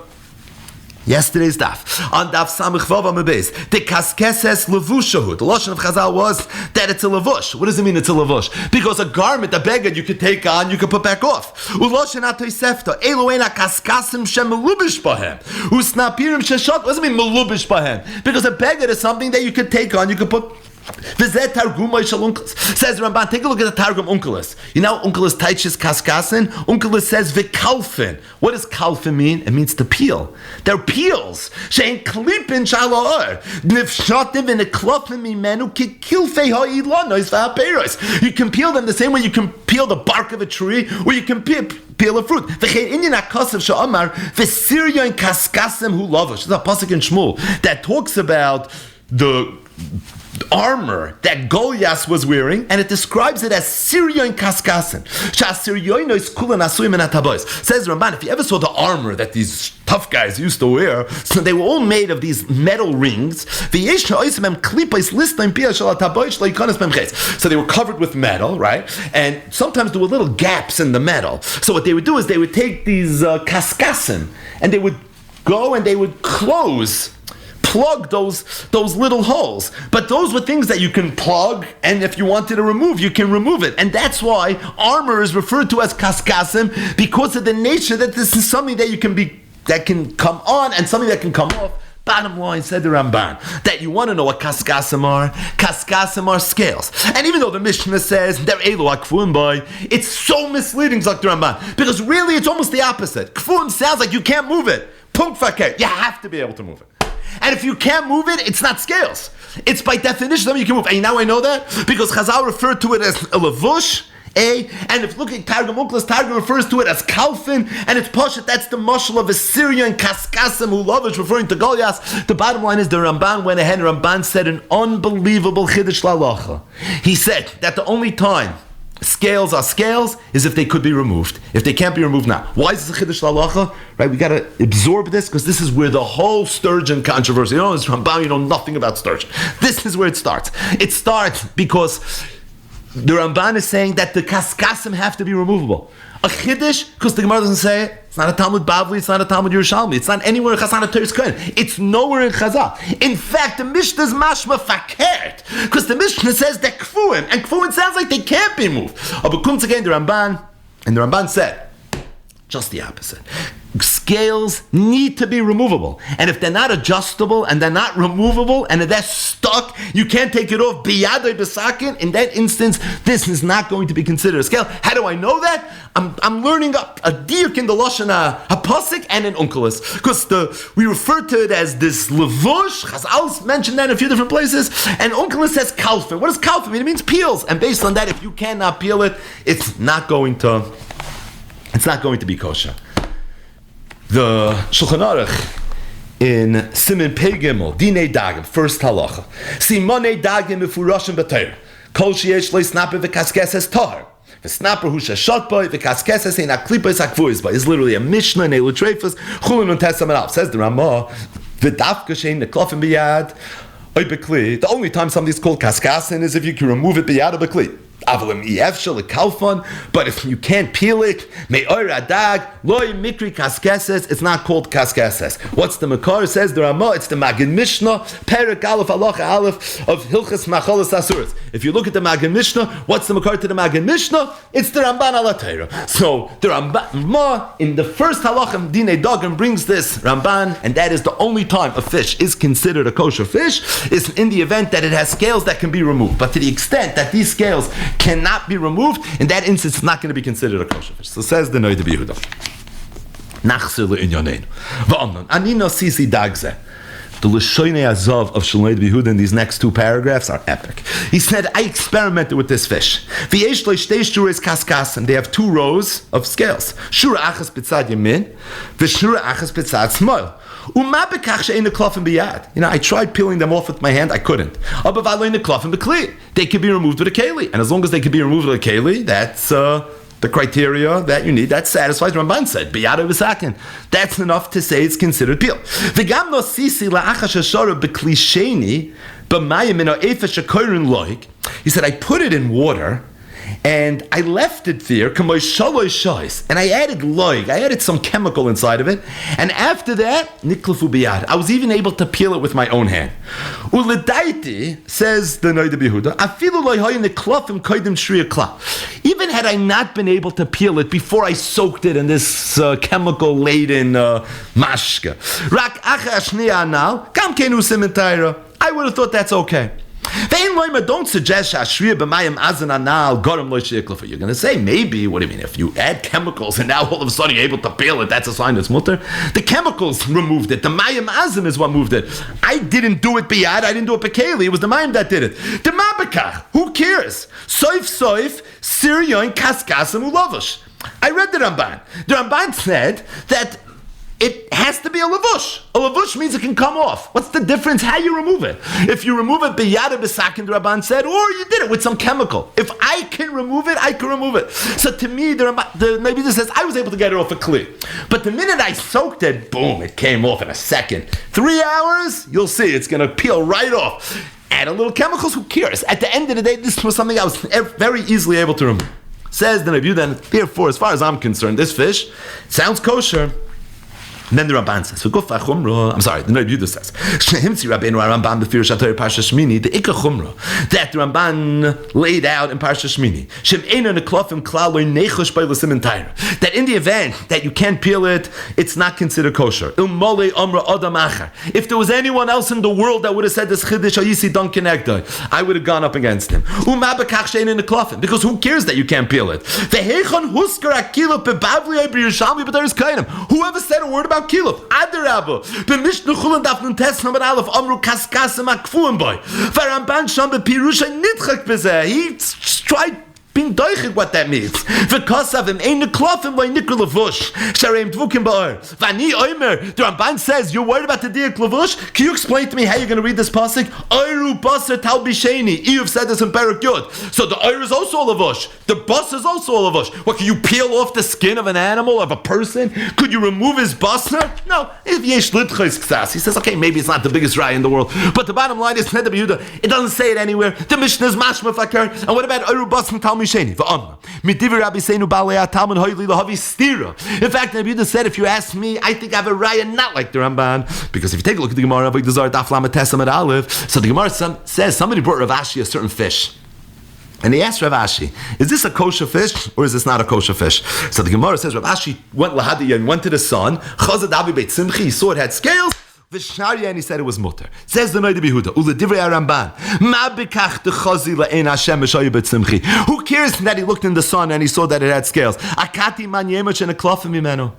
yesterday's daf. On daf samich vav amabez, the kaskeses levushahu. The lashon of Chazal was that it's a levush. What does it mean it's a levush? Because a garment, a beged, you could take on, you could put back off. Uloshen atoysefta, eloena kaskasim shem melubish bahem. Usnapirim sheshot. What does it mean melubish bahem? Because a beged is something that you could take on, you could put. Says Ramban, take a look at the Targum Unkelis. You know Unkelis Taichis Kaskasin? Unkelis says Vikalfin. What does kalfin mean? It means to peel. They're peels. Shein klipin shalor. Nifshatim in a klofim mimenu kikilfei ha'ilanois va'aperos. You can peel them the same way you can peel the bark of a tree, or you can peel a fruit. V'chein inyan ha'kasav sha'amar v'sirya in kaskasim hu lavash. This is a pasuk in Shmuel that talks about the armor that Goliath was wearing, and it describes it as Syrian kaskasin. Says Ramban, if you ever saw the armor that these tough guys used to wear, so they were all made of these metal rings. So they were covered with metal, right? And sometimes there were little gaps in the metal. So what they would do is they would take these kaskasin, and they would go and they would plug those little holes. But those were things that you can plug, and if you wanted to remove, you can remove it. And that's why armor is referred to as kaskasim, because of the nature that this is something that that can come on and something that can come off. Bottom line, said the Ramban, that you want to know what kaskasim are scales. And even though the Mishnah says they're elu akfuim boy, it's so misleading, like the Ramban, because really it's almost the opposite. Kfuim sounds like you can't move it. Punkt fakir, you have to be able to move it. And if you can't move it, it's not scales. It's by definition something you can move. And now I know that because Chazal referred to it as a levush, and if look at Targum Uklas, Targum refers to it as kalfin, and it's poshet, that's the mashal of Assyria and kaskasim ulavish, referring to Goliath. The bottom line is the Ramban went ahead, and Ramban said an unbelievable chiddush lalacha. He said that the only time scales are scales is if they could be removed. If they can't be removed now. Why is this a chiddush lalacha? Right, we got to absorb this because this is where the whole sturgeon controversy. You know, it's Rambam, you know nothing about sturgeon. This is where it starts. It starts because the Ramban is saying that the kaskasim have to be removable. A chiddush, because the Gemara doesn't say it. It's not a Talmud Bavli, it's not a Talmud Yerushalmi, it's not anywhere in Chazal Teres Kohen. It's nowhere in Chazal. In fact, the Mishnah is mashma fakert, because the Mishnah says that kfuim, and kfuim sounds like they can't be moved. But comes again the Ramban, and the Ramban said just the opposite. Scales need to be removable, and if they're not adjustable and they're not removable and if they're stuck, you can't take it off biyadei besakin. In that instance, this is not going to be considered a scale. How do I know that? I'm learning a diuk in the lashon hapasik and in unkelis, because we refer to it as this levush. Chazal mentioned that in a few different places, and unkelis says kalfin. What does kalfin mean? It means peels, and based on that, if you cannot peel it, it's not going to be kosher. The Shulchan Aruch in Siman Pei Gimel, Dinei Dagim, first halacha. Simonei Dagim mefurashim b'Torah. Kol sheyesh leisnaper v'kaskeses tahar. V'snaper hu sheshot boi v'kaskeses ein aklipos hakvuis boi. It's literally a Mishnah in Elu Treifus. Chulin and Testament Alf. Says the Ramah, v'dafka shein neklofim b'yad. Oy b'kli. The only time something's called kaskasin is if you can remove it b'yad or b'kli. But if you can't peel it, it's not called kaskeses. What's the Makar? Says the Ramah, it's the Magen Mishnah, Perek Aleph Halacha Aleph of Hilchas Machalas Asuras. If you look at the Magen Mishnah, what's the Makar to the Magen Mishnah? It's the Ramban ala Torah. So the Ramah in the first Halacha Dinei Dagim brings this Ramban, and that is the only time a fish is considered a kosher fish is in the event that it has scales that can be removed. But to the extent that these scales cannot be removed, in that instance, it's not going to be considered a kosher fish. So says the Noida B'Yehuda. Nachzir le'inyoneinu. V'amnon, anino sisi dagze. The L'shoinei Azav of Shulin B'Yehuda in these next two paragraphs are epic. He said, I experimented with this fish. V'yesh lo shtei shuras kaskasim. They have two rows of scales. Shura achas b'tzad yamin, v'shura achas b'tzad smol. I tried peeling them off with my hand, I couldn't. They could be removed with a keli. And as long as they could be removed with a keli, that's the criteria that you need. That satisfies Ramban said. Biyada v'sakin. That's enough to say it's considered peel. V'gam no sisi la'achash hashara b'klisheni b'mayim in ha'efesh ha'korin loik. He said, I put it in water, and I left it there, and I added loig, I added some chemical inside of it, and after that, niklafu biyad. I was even able to peel it with my own hand. Uledaiti, says the Noida Behuda, afilu loy hoyin niklafim koidim shriya kla. Even had I not been able to peel it before I soaked it in this chemical-laden mashka, rak acha ashniya anal, kam kenu simentayra. I would have thought that's okay. Don't suggest you're going to say, maybe, what do you mean, if you add chemicals and now all of a sudden you're able to peel it, that's a sign it's mutter? The chemicals removed it. The mayim azim is what moved it. I didn't do it biyad, I didn't do it bekeli, it was the mayim that did it. The mabekach, who cares? Soif, siryoin kaskasim ulavash. I read the Ramban. The Ramban said that it has to be a lavush. A lavush means it can come off. What's the difference? How you remove it? If you remove it biyada b'sakin, the Rabban said, or you did it with some chemical. If I can remove it, I can remove it. So to me, the Nabi says, I was able to get it off a clear. But the minute I soaked it, boom, it came off in a second. 3 hours, you'll see, it's going to peel right off. Add a little chemicals, who cares? At the end of the day, this was something I was very easily able to remove. Says the Nabi, then, therefore, as far as I'm concerned, this fish sounds kosher. And then the Ramban says, the Noib Yudah says, that the Ramban laid out in Parsha Shmini, that in the event that you can't peel it, it's not considered kosher. If there was anyone else in the world that would have said this chiddush, I would have gone up against him. Because who cares that you can't peel it? Whoever said a word about Kiluf, Adarabba, B'Mishnah Chulin Daf Nun Tes Number Aleph, Amru Kaskasim Akfuim Boy, Varamban Sham B'Pirusha Nitchak B'Zeh. He tried being doichik what that means. V'kosavim ein neklofim loy nikr levush shareim dvukim ba'or. V'ani oimer, the Ramban says, you're worried about the diak levush? Can you explain to me how you're going to read this pasuk? Oiru basar tal b'sheni. You've said this in Perek Yud. So the oir is also a levush. The bas is also a levush. What, can you peel off the skin of an animal, of a person? Could you remove his basar? No. If yesh litchos ksas, he says, okay, maybe it's not the biggest raya in the world, but the bottom line is, it doesn't say it anywhere. The Mishnah is mashma fakir. And what about oiru basar tal in fact, Rabbi Yehuda said, if you ask me, I think I have a raya not like the Ramban, because if you take a look at the Gemara, so the Gemara says somebody brought Rav Ashi a certain fish. And he asked Rav Ashi, is this a kosher fish or is this not a kosher fish? So the Gemara says Rav Ashi went lahadiya and went to the sun. He saw it had scales. V'sharya, and he said it was mutter. Says the Noida Behuda, Uledivrei Aramban, Ma bekach dechazi la'ein Hashem b'shayu b'tzimchi. Who cares that he looked in the sun and he saw that it had scales? Akati man yemach and a klafim imenu.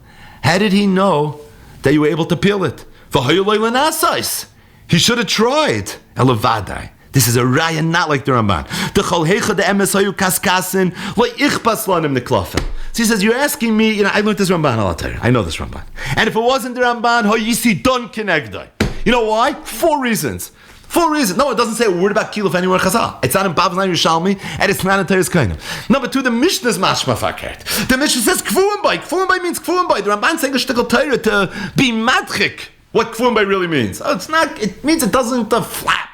How did he know that you were able to peel it? V'hayu loy l'nasais. He should have tried. Elavadai. This is a raya not like the Ramban. The cholhecha de emes hayu kaskasin lo ichpas lanim neklafim. So he says, you're asking me, I learned this Ramban, I'll tell you. I know this Ramban. And if it wasn't the Ramban, ho yisi don kenegdai. You know why? 4 reasons. 4 reasons. No, it doesn't say a word about Kiluf anywhere in Chazal. It's not in Bab's Nine Yerushalmi, and it's not in Teres Kainim. Number 2, the Mishnah is mashma fakert. The Mishnah says kfuim bay. Kfuim bay means kfuim bay. The Ramban saying a shtickle Torah to be madchik. What kfuim bay really means? Oh, it's not. It means it doesn't flap.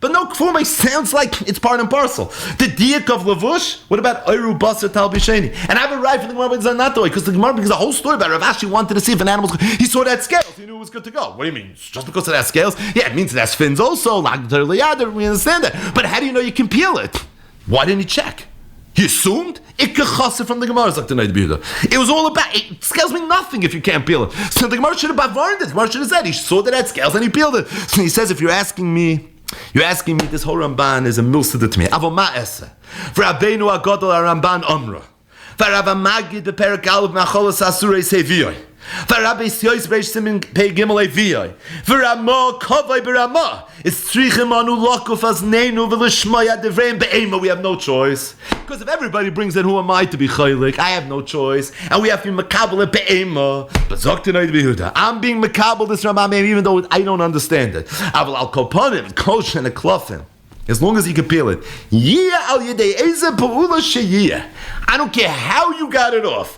But no, kfumay sounds like it's part and parcel. The diak of lavush. What about oiru basar tal b'sheni? And I have a right for the Gemara, but it's not the way, because the whole story about Rav Ashi wanted to see if an animal. He saw that scales. He knew it was good to go. What do you mean? Just because it has scales? Yeah, it means it has fins also. We understand that. But how do you know you can peel it? Why didn't he check? He assumed it could chassid from the Gemara, like the Noida Behuda. It was all about it. Scales mean nothing if you can't peel it. So the Gemara should have bavarned it. The Gemara should have said he saw that it had scales and he peeled it. So he says, if you're asking me, this whole Ramban is a milsida to me. Avo ma'ese. V'Rabbeinu agadol Ramban omra. V'Rav Magid beperek aleph ma'cholos asurei seviyoi. V'Rabbi Yois breish simin pei gimel eviyoi. V'Ramah kovay b'Ramah. It's tzrichim anu lokuf as neinu v'lishmoya devreim be'ema. We have no choice. Because if everybody brings in, who am I to be chaylik? I have no choice. And we have to be makabel be'ema. But zok to Noda B'Yehuda, I'm being makabel this Rambam, even though I don't understand it. Aval al koponim, kosh and a klofim. As long as you can peel it. I don't care how you got it off.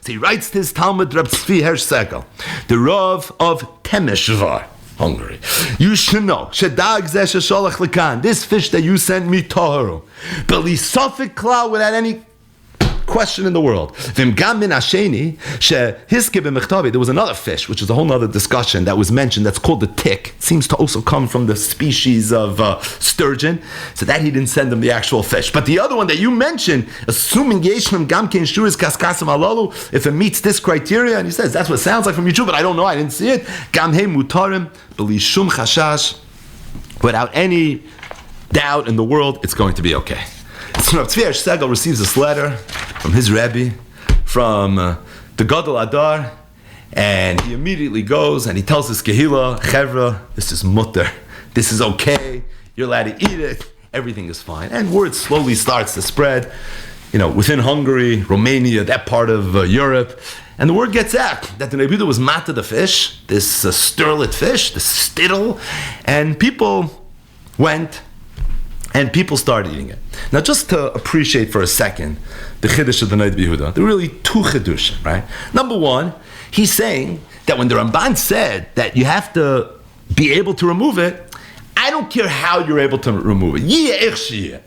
So he writes to his Talmud Reb Tzvi Hersh Segal, the Rav of Temeshvar, Hungary. You should know, this fish that you sent me, Toharu, without any question in the world. There was another fish, which is a whole other discussion that was mentioned, that's called the tick. It seems to also come from the species of sturgeon, so that he didn't send them the actual fish. But the other one that you mentioned, assuming if it meets this criteria, and he says that's what it sounds like from YouTube, but I don't know, I didn't see it. Without any doubt in the world, it's going to be okay. So Rav Tzvi Hersh Segal receives this letter from his Rebbe, from the Gadol Adar, and he immediately goes and he tells his Kehillah, Chevra, this is mutter, this is okay, you're allowed to eat it, everything is fine. And word slowly starts to spread, within Hungary, Romania, that part of Europe, and the word gets out that the Nebuda was mata the fish, this sterlet fish, the stittle, and people went and people started eating it. Now, just to appreciate for a second the chiddush of the Noda B'Yehuda, there are really two chiddushim, right? Number one, he's saying that when the Ramban said that you have to be able to remove it, I don't care how you're able to remove it.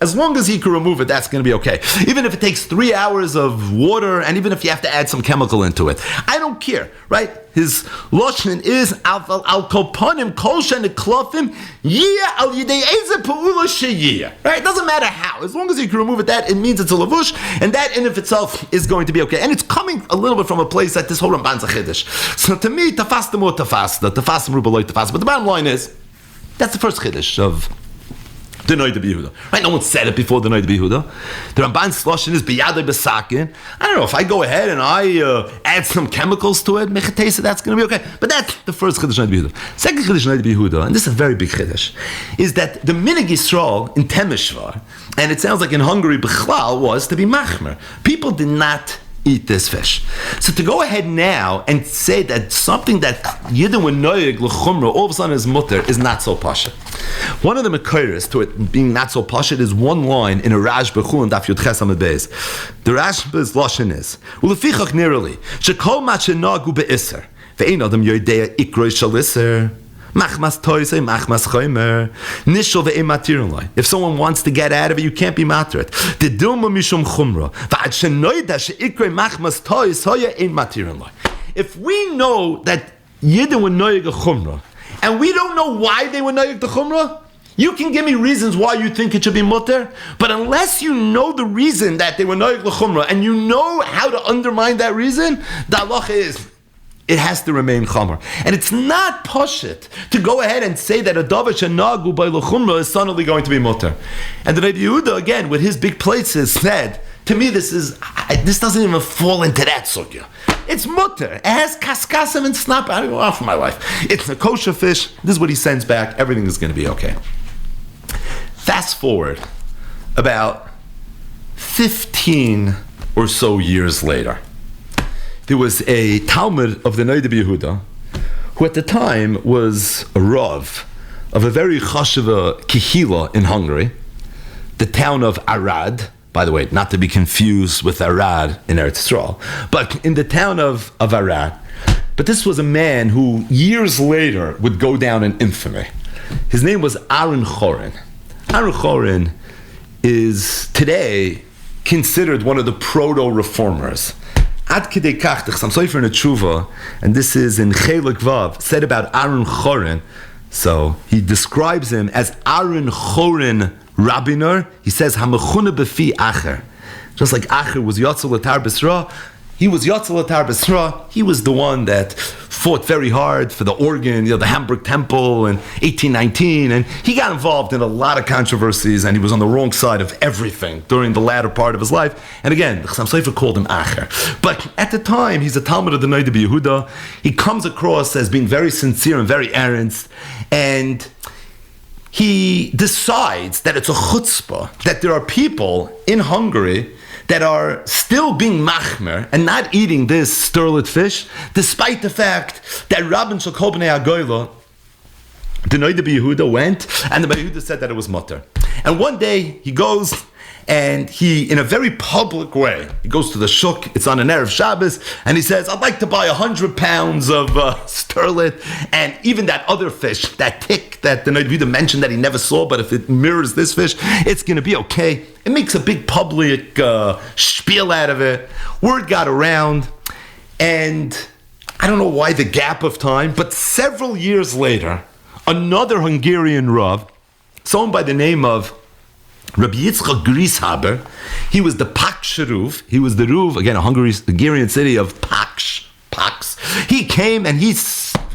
As long as he can remove it, that's going to be okay. Even if it takes 3 hours of water, and even if you have to add some chemical into it, I don't care, right? His lashon is al koponim kol sheneklofim al yidei eze peula sheyiyah. Right? It doesn't matter how. As long as you can remove it, that it means it's a lavush, and that in of itself is going to be okay. And it's coming a little bit from a place that this whole Ramban's a chiddush. So to me, tafastem or tafasta, tafastem rubaloi tafasta. But the bottom line is, that's the first chiddush of the Noda B'Yehuda. Right? No one said it before the Noda B'Yehuda. The Ramban's lashon is biyadei besakin. I don't know, if I go ahead and I add some chemicals to it, mechatesa, that's going to be okay. But that's the first chiddush Noda B'Yehuda. Second chiddush Noda B'Yehuda, and this is a very big chiddush, is that the minig Yisrael in Temeshvar, and it sounds like in Hungary, Bechlal, was to be machmer. People did not eat this fish. So to go ahead now and say that something that Yidden were noyeg l'chumra all of a sudden is mutter is not so pasha. One of the mekayres to it being not so pasha is one line in a Rash Bechul Daf Yud Ches Amud Beis. The Rashba's lashon is ulefichach nirali shekol ma shenagu be'iser ve'ein adam yodea ikroi shalisser. Machmas toisei, machmas chaymer, nishol ve'im matirulai. If someone wants to get out of it, you can't be materet. The dilma mishum chumra. Va'ad shenoida she'ikrei machmas tois hoya ein matirulai. If we know that Yidden were noyeg a chumra, and we don't know why they were noyeg the chumra, you can give me reasons why you think it should be mutter, but unless you know the reason that they were noyeg the chumra, and you know how to undermine that reason, the halacha is, it has to remain chomer. And it's not poshit to go ahead and say that a davar shenagu by l'chumra is suddenly going to be mutter. And the Rebbe Yehuda, again, with his big places, said, to me this doesn't even fall into that sugya. It's mutter. It has kaskasim and snap. I don't go off for my life. It's a kosher fish. This is what he sends back. Everything is going to be okay. Fast forward about 15 or so years later. There was a Talmud of the Noda B'Yehuda, who at the time was a Rav of a very chashuva kehila in Hungary, the town of Arad, by the way, not to be confused with Arad in Eretz Yisrael, but in the town of Arad. But this was a man who years later would go down in infamy. His name was Aaron Chorin. Aaron Chorin is today considered one of the proto-reformers. Ad Kidei Kach, the Chassam Sofer in a Tshuva, and this is in Chelik Vav, said about Aaron Chorin. So he describes him as Aaron Chorin Rabbiner. He says, Hamechuna befi Acher. Just like Acher was Yotzel Atar B'Sra, he was Yotzel Atar B'Sra. He was the one that fought very hard for the organ, the Hamburg Temple in 1819, and he got involved in a lot of controversies, and he was on the wrong side of everything during the latter part of his life. And again, the Chassam Sofer called him Acher. But at the time, he's a Talmud of the Noda B'Yehuda. He comes across as being very sincere and very earnest, and he decides that it's a chutzpah, that there are people in Hungary that are still being machmer and not eating this sterlet fish, despite the fact that Rabban Shel Bnei Agoyla, the Noida Yehuda, went, and the Yehuda said that it was mutter. And one day he goes and he, in a very public way, he goes to the shuk, it's on an Erev Shabbos, and he says, I'd like to buy 100 pounds of sterlet, and even that other fish, that tick that the Noida Yehuda mentioned that he never saw, but if it mirrors this fish, it's going to be okay. It makes a big public spiel out of it. Word got around, and I don't know why the gap of time, but several years later, another Hungarian Rav, someone by the name of Rabbi Yitzchak Grieshaber, he was the Paksh Ruv. He was the Ruv, again, a Hungarian city of Paks. He came and he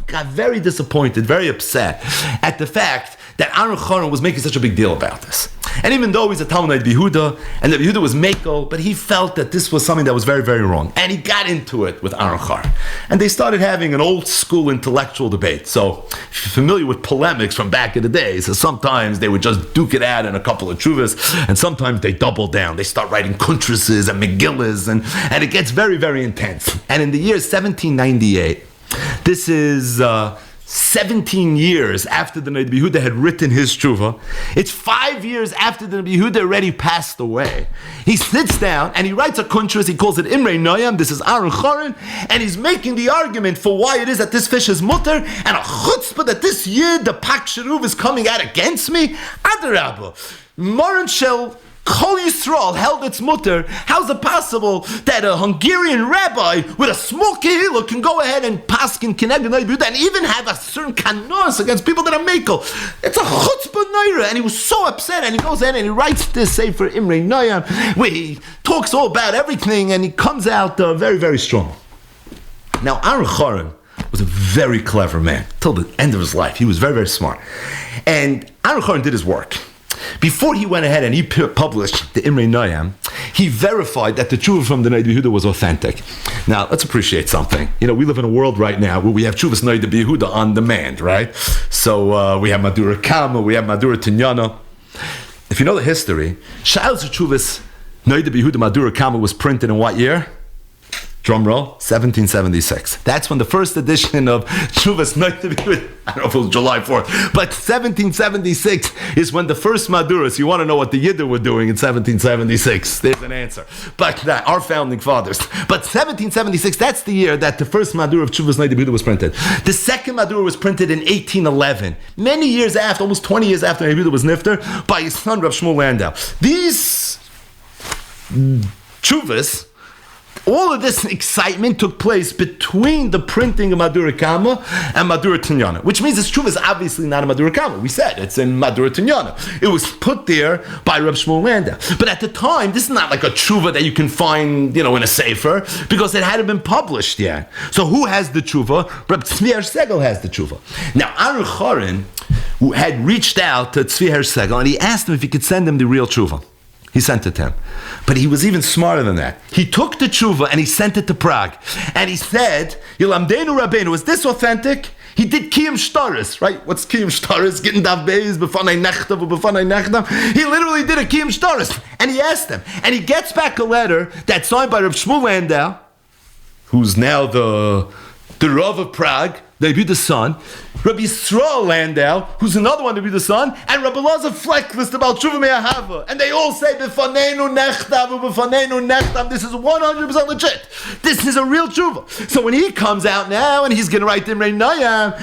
got very disappointed, very upset at the fact that Aaron Choron was making such a big deal about this. And even though he's a Talmud Yehuda, and that Yehuda was Meko, but he felt that this was something that was very, very wrong. And he got into it with Aaron Choron. And they started having an old school intellectual debate. So, if you're familiar with polemics from back in the day, so sometimes they would just duke it out in a couple of chuvas, and sometimes they double down. They start writing kuntresses and megillas, and it gets very, very intense. And in the year 1798, this is 17 years after the Noida Yehuda had written his tshuva. It's 5 years after the Noida Yehuda already passed away. He sits down and he writes a kuntras. He calls it Imrei Noyam. This is Aaron Choron, and he's making the argument for why it is that this fish is mutter, and a chutzpah that this year the Pak Sheruv is coming out against me. Adarabba, Moran Shel Kol Yisrael held its mutter. How's it possible that a Hungarian rabbi with a small kehillah can go ahead and paskin kineged Noida Yehuda and even have a certain kanos against people that are mekel? It's a chutzpah noira, and he was so upset. And he goes in and he writes this sefer Imrei Noyam, where he talks all about everything, and he comes out very, very strong. Now, Aaron Choron was a very clever man till the end of his life. He was very, very smart, and Aaron Choron did his work. Before he went ahead and he published the Imrei Noyam, he verified that the tshuva from the Noida Yehuda was authentic. Now, let's appreciate something. You know, we live in a world right now where we have tshuvas Noida Yehuda on demand, right? So we have Madura Kama, we have Madura Tinyana. If you know the history, Shilas Tshuvas Noida Yehuda Madura Kama was printed in what year? Drum roll, 1776. That's when the first edition of Tshuvas Noida Yehuda, I don't know if it was July 4th, but 1776 is when the first Maduras, you want to know what the Yidden were doing in 1776. There's an answer. But our founding fathers. But 1776, that's the year that the first Madura of Tshuvas Noida Yehuda was printed. The second Madura was printed in 1811, many years after, almost 20 years after Noida Yehuda was nifter, by his son Rav Shmuel Landau. These Tshuvas, all of this excitement took place between the printing of Madura Kama and Madura Tinyana, which means this tshuva is obviously not a Madura Kama. We said it's in Madura Tinyana. It was put there by Reb Shmuel Landau. But at the time, this is not like a tshuva that you can find, in a sefer, because it hadn't been published yet. So who has the tshuva? Reb Tzvi Segel has the tshuva. Now, Aaron Choron had reached out to Tzvi Segel, and he asked him if he could send him the real tshuva. He sent it to him. But he was even smarter than that. He took the tshuva and he sent it to Prague. And he said, Yilamdenu Rabbeinu, is this authentic? He did Kiyum Shtaris, right? What's Kiyum Shtaris? Getting Dav Beis, Befanei Nechtav, Befanei Nechtav. He literally did a Kiyum Shtaris. And he asked him. And he gets back a letter that's signed by Reb Shmuel Landau, who's now the Rav of Prague, the Yehuda's son, Rabbi Yisrael Landau, who's another one to be the son, and Rabbi Elazar Flecklist about Tshuva Me'ahava. And they all say, B'fanenu nechtav, B'fanenu nechtav. This is 100% legit. This is a real Tshuva. So when he comes out now, and he's going to write Imrei Noyam,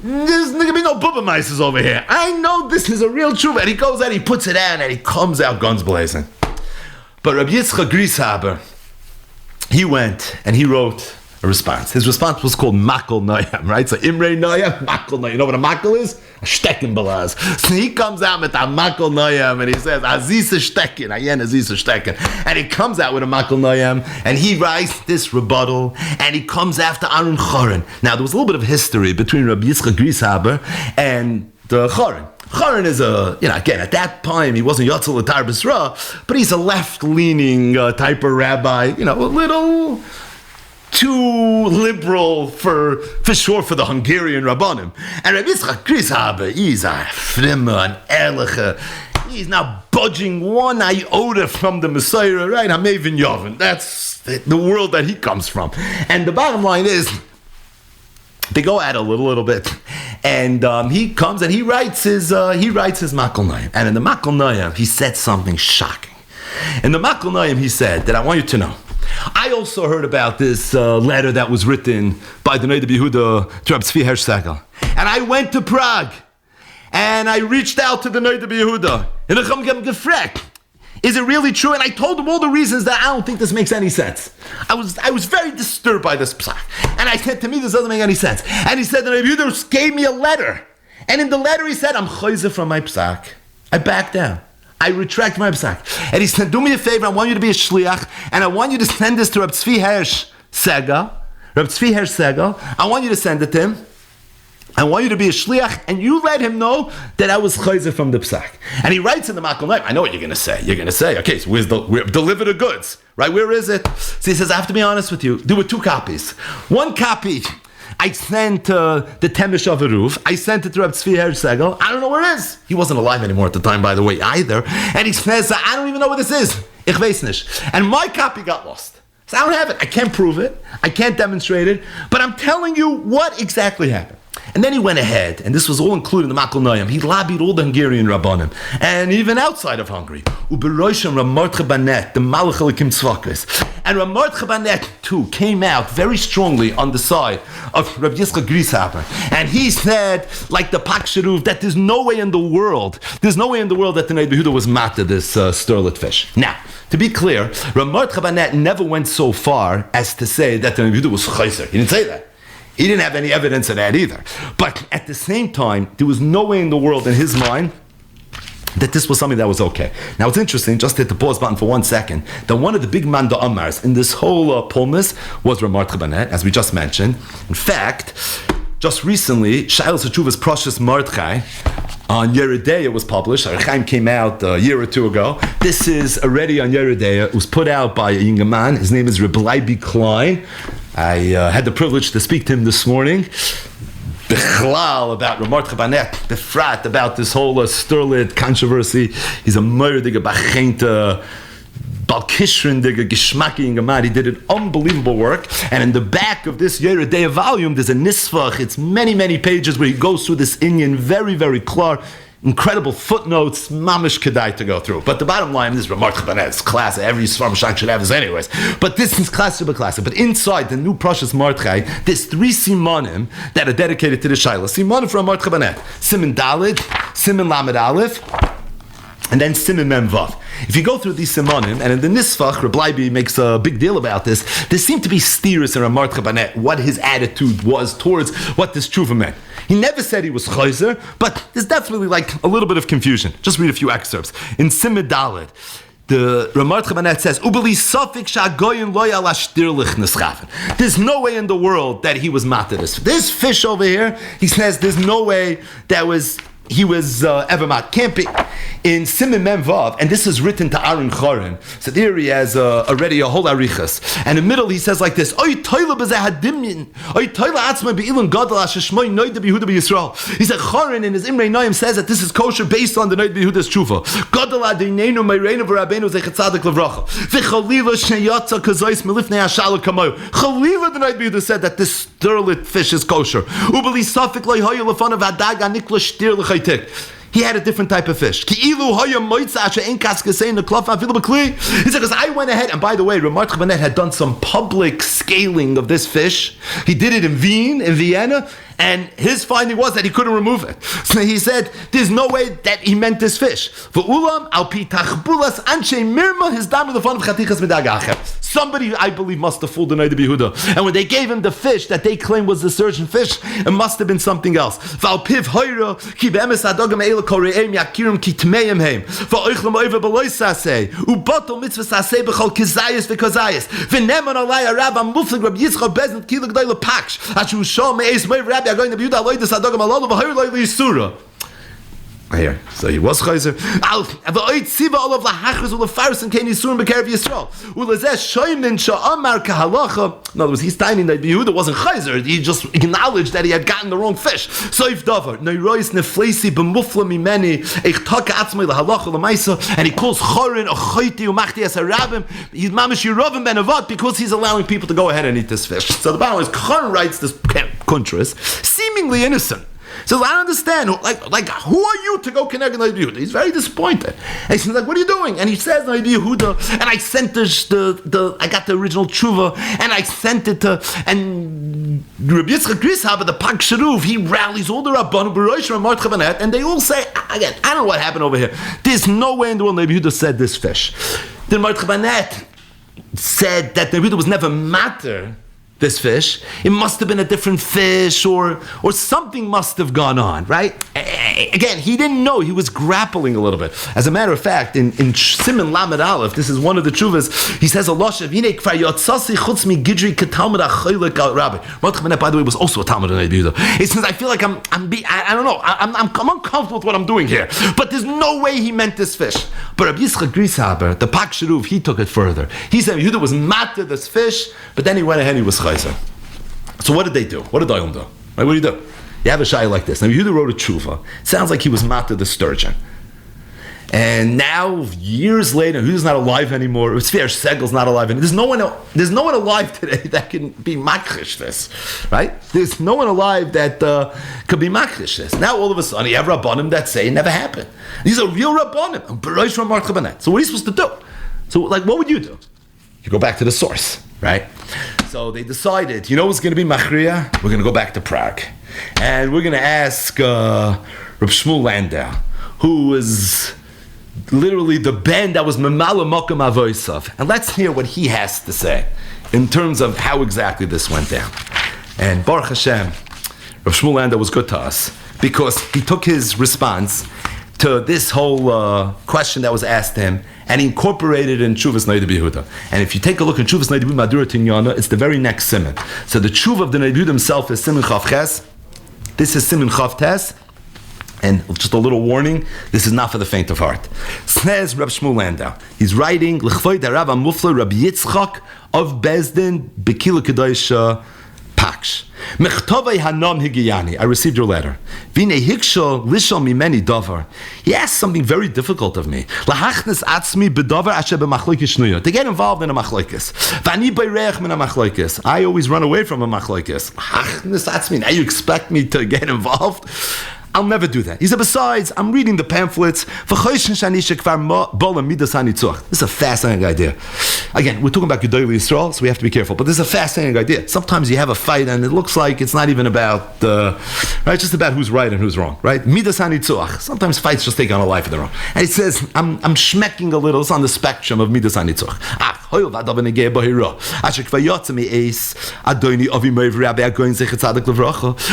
there's going to be no Bubba Mices over here. I know this is a real Tshuva. And he goes out, he puts it out, and he comes out guns blazing. But Rabbi Yitzchak Grieshaber, he went, and he wrote a response. His response was called Makel Noyam, right? So Imrei Noyam, Makel Noyam. You know what a Makel is? A Stecken Belaz. So he comes out with a Makel Noyam and he says, Azisa Stecken, Ayen Azisa Stecken. And he comes out with a Makel Noyam and he writes this rebuttal and he comes after Aaron Choron. Now, there was a little bit of history between Rabbi Yitzchak Grieshaber and the Choron. Choron is again, at that time, he wasn't Yotzel L'Tar B'Sra, but he's a left-leaning type of rabbi, a little too liberal for sure for the Hungarian Rabbanim. And Rabbi Yitzchak Grishaber, he's a frimme, an ehrliche. He's not budging one iota from the Messiah, right? Hamevin Yovin. That's the world that he comes from. And the bottom line is, they go at it a little bit, and he comes and he writes his Makol Noyim. And in the Makol Noyim, he said something shocking. In the Makol Noyim, he said that I want you to know. I also heard about this letter that was written by the Noda B'Yehuda to Reb Tzvi Hirsch-Segel. And I went to Prague, and I reached out to the Noda B'Yehuda. And ich hab gefragt, is it really true? And I told him all the reasons that I don't think this makes any sense. I was very disturbed by this psak. And I said, to me, this doesn't make any sense. And he said, the Noda B'Yehuda gave me a letter. And in the letter he said, I'm chayzer from my psak. I backed down. I retract my psak. And he said, do me a favor, I want you to be a shliach, and I want you to send this to Reb Tzvi Hirsch-Segel. Reb Tzvi Hirsch-Segel, I want you to send it to him. I want you to be a shliach, and you let him know that I was chayzer from the psak. And he writes in the Makol Noyim, I know what you're going to say. You're going to say, okay, so deliver the goods, right? Where is it? So he says, I have to be honest with you. Do it 2 copies. 1 copy, I sent the Temish of Eruv. I sent it to Reb Tzvi Hirsch-Segel. I don't know where it is. He wasn't alive anymore at the time, by the way, either. And he says, I don't even know what this is. Ich weiß nicht. And my copy got lost. So I don't have it. I can't prove it. I can't demonstrate it. But I'm telling you what exactly happened. And then he went ahead, and this was all included in the Makol Noyim. He lobbied all the Hungarian Rabbanim, and even outside of Hungary. Uberoshim Rav Mordechai Banet, the Malach Elikim Tzvakos. And Rav Mordechai Banet, too, came out very strongly on the side of Rav Yitzchak Grishaber. And he said, like the Pak Sheruv, that there's no way in the world that the Noda B'Yehuda was mata this sterlet fish. Now, to be clear, Rav Mordechai Banet never went so far as to say that the Noda B'Yehuda was chayzer. He didn't say that. He didn't have any evidence of that either. But at the same time, there was no way in the world in his mind that this was something that was okay. Now it's interesting, just hit the pause button for 1 second, that one of the big Manda Amars in this whole pulmus was Rav Mordechai Banet, as we just mentioned. In fact, just recently, Shailas HaTshuva's Precious Mordechai on Yeridea was published. Archaim came out a year or 2 ago. This is already on Yeridea. It was put out by a young man. His name is Reb Leiby Klein. I had the privilege to speak to him this morning. Bechlal about Rav Mordechai Banet, Befrat about this whole sterlet controversy. He's a murdiger, bachenta, balkishrindiger, geschmacki Gemar. He did an unbelievable work. And in the back of this Yeridea volume, there's a nisfach. It's many, many pages where he goes through this inyan very, very clear. Incredible footnotes, mamish kedai to go through. But the bottom line, this is Rav Mordechai Banet's class. Every Sfarim Shach should have this anyways. But this is class super classic. But inside the new Precious Mordechai, there's 3 simanim that are dedicated to the Shaila. Simanim from Mordechai Banet. Siman Dalid, Siman Lamed Aleph, and then Siman Mem Vav. If you go through these simanim, and in the Nisfach, Reb Leiby makes a big deal about this, there seemed to be steers in Rav Mordechai Banet, what his attitude was towards what this tshuva meant. He never said he was chayzer, but there's definitely like a little bit of confusion. Just read a few excerpts. In Siman Daled, the Rav Mordechai Banet says, "Ubeli safik shagoyin lo yal ashtirlich neschafen." There's no way in the world that he was matir this fish over here. He says there's no way that he was ever mat. Can't be. In Siman Mem Vav, and this is written to Aaron Chorin, so there he has already a whole arichas. And in the middle he says like this, Oy toila b'zeh hadimyin, Oy toila atzma be'ilan gadol asher shmoi Noda B'Yehuda b'Yisrael. He said, Chorin in his Imrei Noyim says that this is kosher based on the Noda B'Yehuda's tshuva. Gadol adinenu meireinu v'rabbeinu zechat tzadik levracha. V'chalila shneyatza kazois melifnei hashalo kamoyu. Chalila the Noda B'Yehuda said that this sterlet fish is kosher. Ubeli safik loy hoya lefanav adag anikla shtir l'chaytik. He had a different type of fish. He said, because I went ahead, and by the way, Rav Mordechai Banet had done some public scaling of this fish. He did it in Vienna, and his finding was that he couldn't remove it. So he said, there's no way that he meant this fish. Somebody, I believe, must have fooled the Noda B'Yehuda. And when they gave him the fish that they claimed was the surgeon fish, it must have been something else. Here, so he was chayzer. All of the hachers will the Pharisees and Keni Surim Bekerev Yisrael. In other words, he's timing that Yehuda wasn't chayzer. He just acknowledged that he had gotten the wrong fish. So if davar neirois neflesi b'mufla mimeni ich taka atzmei lahalacha lemaisa, and he calls chorin a choyti umachti as a rabbim. He's mamish yirovim ben avat because he's allowing people to go ahead and eat this fish. So the bottom is Chorin writes this contrast, seemingly innocent. So I don't understand. Like, who are you to go connect with Nabi Yehuda? He's very disappointed. And he's like, what are you doing? And he says Nabi Yehuda, and I sent I got the original tshuva, and I sent it to, and Rabbi Yitzchak Grishaber, the Pak Sharuv, he rallies all the Rabbanu B'Rosh and Martcha Banet, and they all say, again, I don't know what happened over here. There's no way in the world Nabi Yehuda said this fish. Then Martcha Banet said that Nabi Yehuda was never matter. This fish, it must have been a different fish, or something must have gone on, right? Again, he didn't know. He was grappling a little bit. As a matter of fact, in Siman Lamed Aleph, this is one of the tshuvas. He says a loshev. Rabbi. By the way, was also a Talmud in Yehuda. He says, I feel like I don't know. I'm uncomfortable with what I'm doing here. But there's no way he meant this fish. But Rabbi Yitzchak Grishaber, the Pak Sharuv, he took it further. He said Yehuda was matter this fish, but then he went ahead and he was chayzer. So what did they do? What did Dayan do? Right, what do you do? You have a shayla like this. Now Yehuda wrote a tshuva. It sounds like he was matter the sturgeon. And now, years later, Yehuda's not alive anymore. It's fair, Segel's not alive anymore. There's no one alive today that can be makrish this, right? There's no one alive that could be makrish this. Now, all of a sudden, you have Rabbanim that say it never happened. These are real Rabbanim. So what are you supposed to do? So, what would you do? You go back to the source, right? So they decided, you know what's going to be machriya? We're going to go back to Prague. And we're going to ask Reb Shmuel Landau, who was literally the ben that was Memala Mokum Avoisav. And let's hear what he has to say in terms of how exactly this went down. And Baruch Hashem, Reb Shmuel Landau was good to us because he took his response to this whole question that was asked to him, and he incorporated it in Tshuvas Naidi Yehuda. And if you take a look at Tshuvas Naidi Yehuda Madura Tinyana, it's the very next siman. So the Tshuva of the Naidi Yehuda himself is Siman Chav Ches. This is Siman Chav Tes. And just a little warning, this is not for the faint of heart. Says Reb Shmuel Landau. He's writing, L'chvoid HaRav HaMufla Rabbi Yitzchak of Bezdin B'Kila Kedosha Paksh. Mechtovei Hanam Higiyani. I received your letter. Vine Hiksha Lishal Mimeni Davar. He asked something very difficult of me. Lahachnes Atzmi B'Davar Asher B'Machloikis Shnuya. To get involved in a Machloikis. Vani B'Reich Min a Machloikis. I always run away from a Machloikis. Lahachnes Atzmi. Now you expect me to get involved? I'll never do that. He said, besides, I'm reading the pamphlets. This is a fascinating idea. Again, we're talking about Gedolei Yisrael, so we have to be careful. But this is a fascinating idea. Sometimes you have a fight and it looks like it's not even about, right, just about who's right and who's wrong, right? Midas HaNitzuach. Sometimes fights just take on a life of their own. And he says, I'm schmecking a little. It's on the spectrum of Midas HaNitzuach.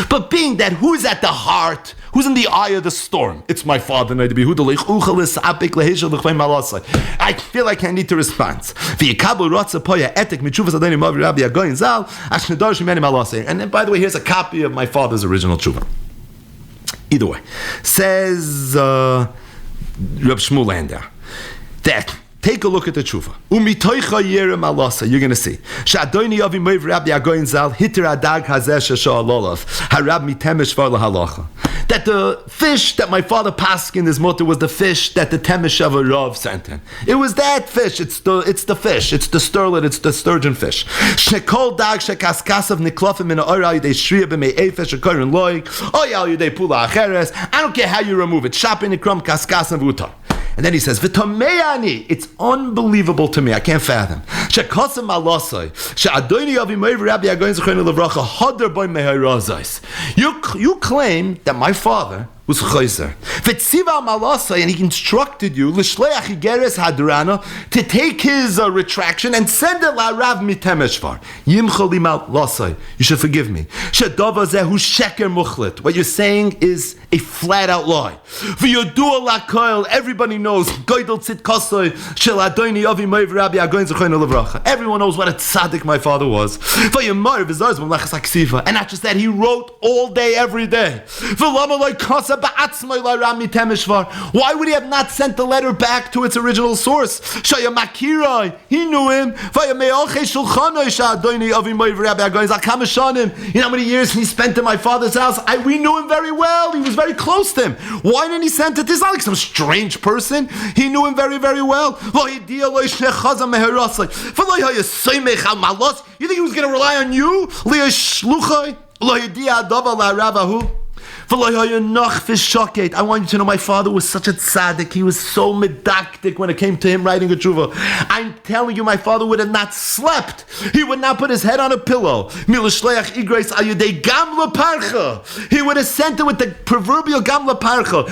But being that who's at the heart, who's in the eye of the storm? It's my father. I feel like I need to respond. And then, by the way, here's a copy of my father's original tshuva. Either way, says Reb Shmuel Landau that take a look at the tshuva. You're going to see. That the fish that my father paskin his mother was the fish that the Temesh of a Rav sent him. It was that fish. It's the fish. It's the sterlet. It's the sturgeon fish. Shekol dag shekaskasav niklofim in oray they shriya b'mei efesh shekarin loig. Oyal yudei pula acheres. I don't care how you remove it. Shapin ikram kaskasav utar. And then he says, "V'tomeyani." It's unbelievable to me. I can't fathom. Shekosem malosai. She'adoini avi meiv Rabbi Agoin Zechron Levracha Hodar Boy Meharazais. You claim that my father was chayzer. V'tziva malosai, and he instructed you l'shleach igeres hadrana to take his retraction and send it la Rav Mitemeshvar. Yimchol malosai. You should forgive me. Shedava zehu sheker muchlet. What you're saying is a flat out lie. V'yodua lakoil. Everybody knows. Goydel tzidkosoi shel adoini avi meiv Rabbi Agoin Zechron Levracha. Everyone knows what a tzaddik my father was. V'yamar v'zarz b'mlachas haksiva. And not just that, he wrote all day, every day. V'lama like kasa Why would he have not sent the letter back to its original source? He knew him. You know how many years he spent in my father's house? We knew him very well. He was very close to him. Why didn't he send it? This is not like some strange person. He knew him very, very well. You think he was going to rely on you? I want you to know my father was such a tzaddik. He was so medactic when it came to him writing a tshuva. I'm telling you, my father would have not slept. He would not put his head on a pillow. He would have sent it with the proverbial gamla parcha.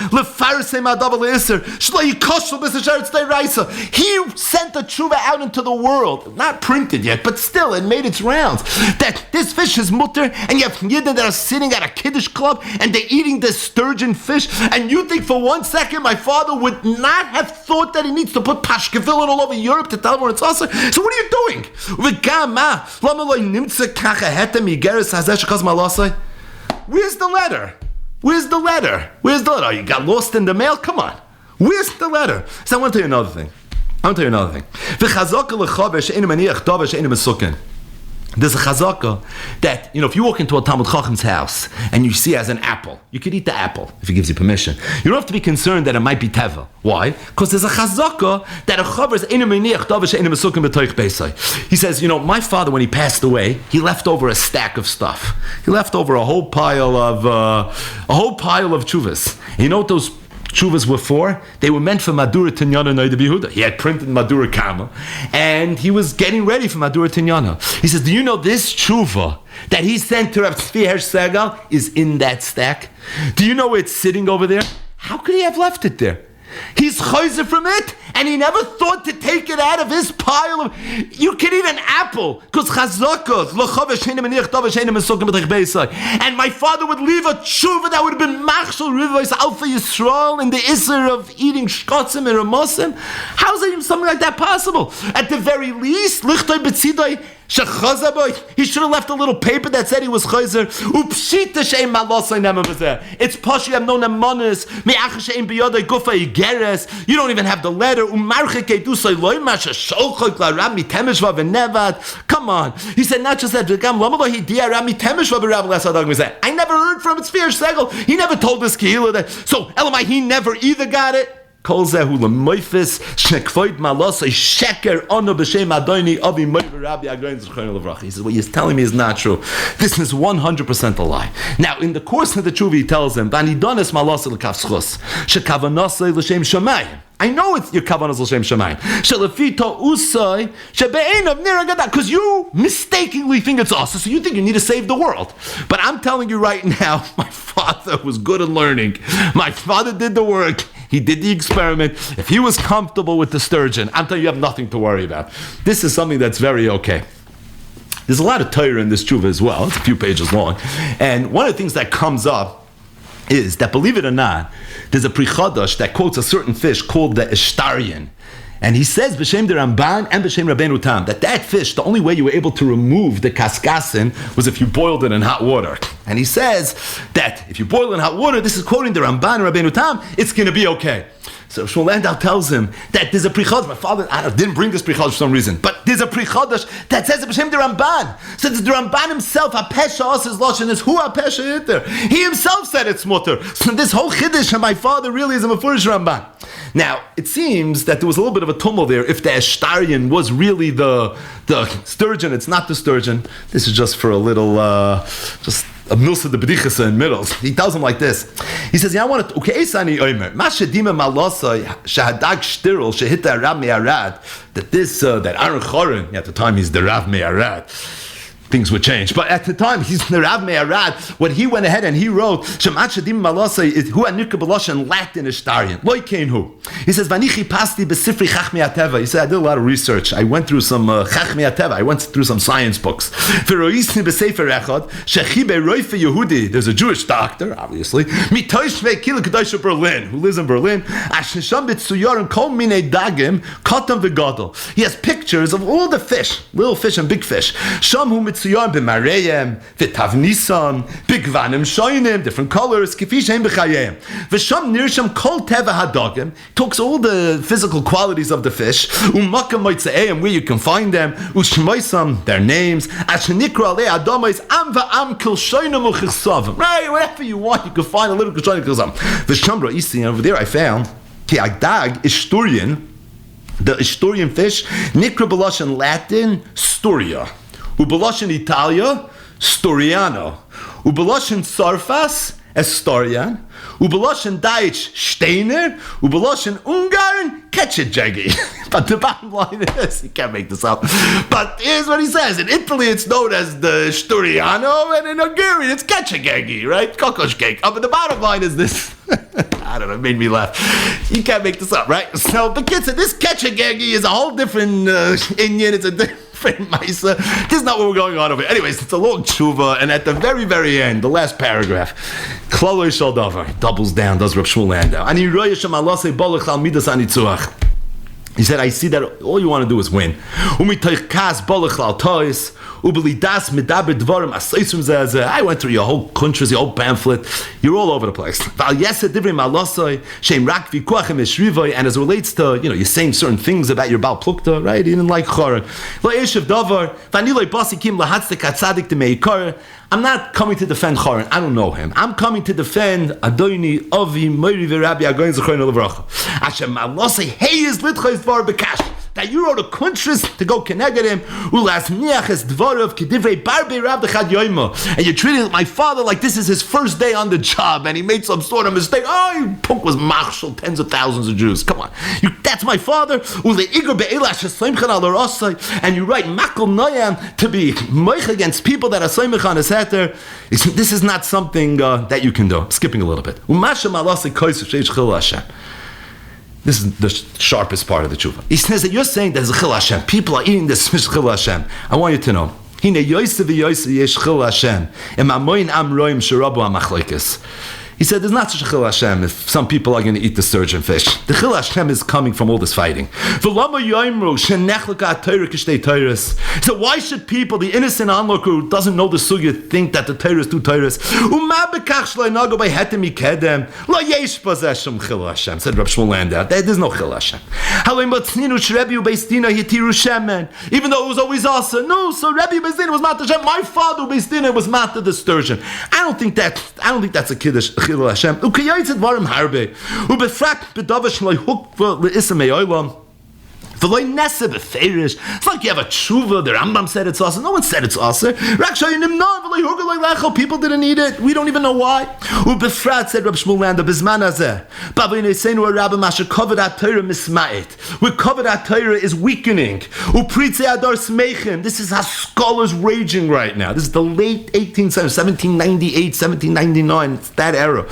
He sent the tshuva out into the world. Not printed yet, but still, it made its rounds. That this fish is mutter, and you have yidden that are sitting at a kiddush club, and they eating this sturgeon fish, and you think for 1 second my father would not have thought that he needs to put pashkevillin all over Europe to tell everyone it's awesome? So what are you doing? Where's the letter? Where's the letter? Where's the letter? Oh, you got lost in the mail? Come on. Where's the letter? So I want to tell you another thing. There's a chazaka that, if you walk into a Talmud Chacham's house and you see as an apple, you could eat the apple if he gives you permission. You don't have to be concerned that it might be teva. Why? Because there's a chazaka that a chaver is einu meniach dava she'einu mesukim b'toich beisai. He says, my father, when he passed away, he left over a stack of stuff. He left over a whole pile of chuvas. You know what those chuvas were for? They were meant for Madura Tinyana Noida Behuda. He had printed Madura Kama, and he was getting ready for Madura Tinyana. He says, do you know this chuva that he sent to Rav Tzvi Hersh Segal is in that stack? Do you know it's sitting over there? How could he have left it there? He's chayzer from it, and he never thought to take it out of his pile of. You can eat an apple, because chazakos, and my father would leave a tshuva that would have been machshel rivos alpha Yisrael in the isser of eating shkotzim and ramosim. How is something like that possible? At the very least, lichtoi betzidoi. He should have left a little paper that said he was chayzer. It's posh, you have no nemanis. You don't even have the letter. Come on. He said not just that. I never heard from Tzvi Hersh Segal. He never told us Kehila that. So Elamai, he never either got it. Kol zehu lemoifis shekvoid malosay sheker ono b'shem adoni avi moiv Rabbi Agrain Zechron Levracha. He says, what he's telling me is not true. This is 100% a lie. Now, in the course of the tshuva, he tells him, "Vanidonis malosay lekavschus shekavanosay l'shem shamayim." I know it's your kavanas l'shem shamayim. Shelafito usay shebe'enav niragada, because you mistakenly think it's awesome, so you think you need to save the world. But I'm telling you right now, my father was good at learning. My father did the work. He did the experiment. If he was comfortable with the sturgeon, I'm telling you, you have nothing to worry about. This is something that's very okay. There's a lot of Torah in this tshuva as well. It's a few pages long. And one of the things that comes up is that, believe it or not, there's a Pri Chadash that quotes a certain fish called the Ishtarian. And he says, B'Shem de Ramban and B'Shem Rabbeinu Tam, that fish, the only way you were able to remove the kaskasin was if you boiled it in hot water. And he says that if you boil it in hot water, this is quoting the Ramban and Rabbeinu Tam, it's going to be okay. So Shmuel Landau tells him that there's a Pri Chadash. My father didn't bring this Pri Chadash for some reason, but there's a Pri Chadash that says B'Shem de Ramban. So the Ramban himself, HaPesha Os's Lashon is Hu HaPesha Iter. He himself said it's mutter. So this whole Chiddush and my father really is a Mefurish Ramban. Now, it seems that there was a little bit of a tumult there. If the Eshtarian was really the sturgeon, it's not the sturgeon. This is just for a little, just a milsa de bedichasa in middles. He tells him like this. He says, I want to, ukeisani oimer, ma shedima malosai, shahadag shtirul, shehita Rav Me'arad, that this, that Aaron Chorin, at the time he's the Rav Me'arad, things would change. But at the time, he's the Rav Me'arad. What he went ahead and he wrote, Shemat Shadim Malosai is hu anika b'loshen Latin Ishtarian. Loi kein hu. He says, Vanichi pasti b'sifri Chachmei HaTeva. He said, I did a lot of research. I went through some Chachmei HaTeva. I went through some science books. V'roisni b'sefer echad, shechi be'roife Yehudi. There's a Jewish doctor, obviously. Mitoshvei Kila Kedosha Berlin, who lives in Berlin. Ashisham b'tsuyor and kol minei dagim, kotam v'gadol. He has pictures of all the fish, little fish and big fish. Sham hu mitzuyon b'mareyem, v'tavnisan, b'gvanim shoynim, different colors, kifi shehem b'chayim. V'sham nirsham kol teva hadagim, talks all the physical qualities of the fish, u'makam moitze'eyim, where you can find them, u'shmoisam, their names, ashenikra alei adamais, am va'am kil shoynim u'chisav. Right, whatever you want, you can find a little kil shoynim u'chisav. V'sham ra'isi, over there I found, ki agdag, ishturian, the Isturian fish, Nikra B'Lashon Latin, Sturia. U'B'Lashon Italia, Sturiano. U'B'Lashon Sarfas, Estarian. U'B'Lashon Deutsch, Steiner. U'B'Lashon Ungarn, Ketchejegi. But the bottom line is, you can't make this up, but here's what he says. In Italy, it's known as the Sturiano, and in Hungarian, it's Ketchejegi, right? Kokoshkek. But the bottom line is this. I don't know, it made me laugh. You can't make this up, right? So the kid said, this Ketchejegi is a whole different Indian, it's a different Maisa. This is not what we're going on over here. Anyways, it's a long tshuva, and at the very, very end, the last paragraph, Klalo Yishal Davar, doubles down, does Reb Shmuel Landau. And he roya shem Allah say, Bolech al midas anitzuach. He said, I see that all you want to do is win. I went through your whole country, your whole pamphlet. You're all over the place. And as it relates to, you're saying certain things about your Baal Plukta, right? You didn't like Choron. I'm not coming to defend Choron. I don't know him. I'm coming to defend Adoni, Avi, Meiri, V'Rabbi, Agoyin, Zechron, Olevracha. Hashem, Allah say, hey, is litchais dvar b'kash. That you wrote a kuntris to go connect him, ulas miach es dvarov kedivrei barbe rab dechad yoyma, and you're treating my father like this is his first day on the job, and he made some sort of mistake. Oh, you punk was machshel tens of thousands of Jews. Come on, that's my father. Ule igur be'elash esleimchan al arasai, and you write makol noyam to be moich against people that are soimich on his heter. This is not something that you can do. Skipping a little bit. Umashem alasei kois sheish chil Hashem. This is the sharpest part of the tshuva. He says that you're saying there's a chil Hashem. People are eating this fish chil Hashem. I want you to know. Hine yoyse v'yoyse yesh chil Hashem. Em amoyin am roim sherabu amachloikes. He said there's not such a chil Hashem if some people are going to eat the sturgeon fish. The chil Hashem is coming from all this fighting. So why should people, the innocent onlooker who doesn't know the sugya, think that the Torah is two Torahs? Said Reb Shmuel Landau. There's no chil Hashem. Even though it was always also. No, so Rebbe Bezdina was not the Shem. My father Bezdina was not the sturgeon. I don't think that's a kiddush. Hashem. Ukayaytzet varim harbe. Ubefrak bedavish leihukva leisam me'olam. It's like you have a tshuva, the Rambam said it's awesome. No one said it's awesome. People didn't eat it. We don't even know why. Ubefrat said Reb Shmuel Landau, Bizman hazeh. We're covered at Torah is weakening. This is how scholars raging right now. This is the late 1798, 1799. It's that era.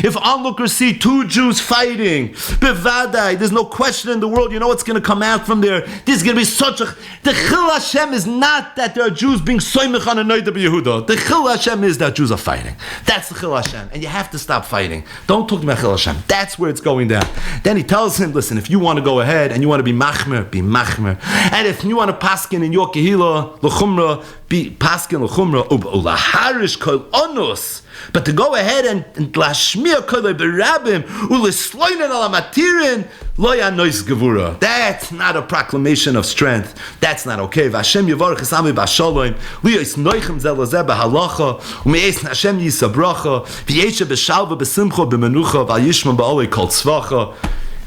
If onlookers see two Jews fighting, Bevadai, there's no question in the world. You know what's going to come out from there? This is going to be such a... The Chil Hashem is not that there are Jews being soymech on a Noida B'Yehuda. The Chil Hashem is that Jews are fighting. That's the Chil Hashem. And you have to stop fighting. Don't talk about Chil Hashem. That's where it's going down. Then he tells him, listen, if you want to go ahead and you want to be machmer, be machmer. And if you want to paskin in your kehila, l'chumra, be paskin l'chumra, ulaharish kol onus. But to go ahead and lashmir kol berabim, ulisloinen al amatirin, lo yanois gevura. That's not a proclamation of strength. That's not okay. Vashem yavarach esami b'shalom, liyos noichem zelazeh b'halacha, umeis Hashem yisabracha, v'yesha b'shalva b'simcha b'menucha, v'yishma ba'olei kol tzvacha.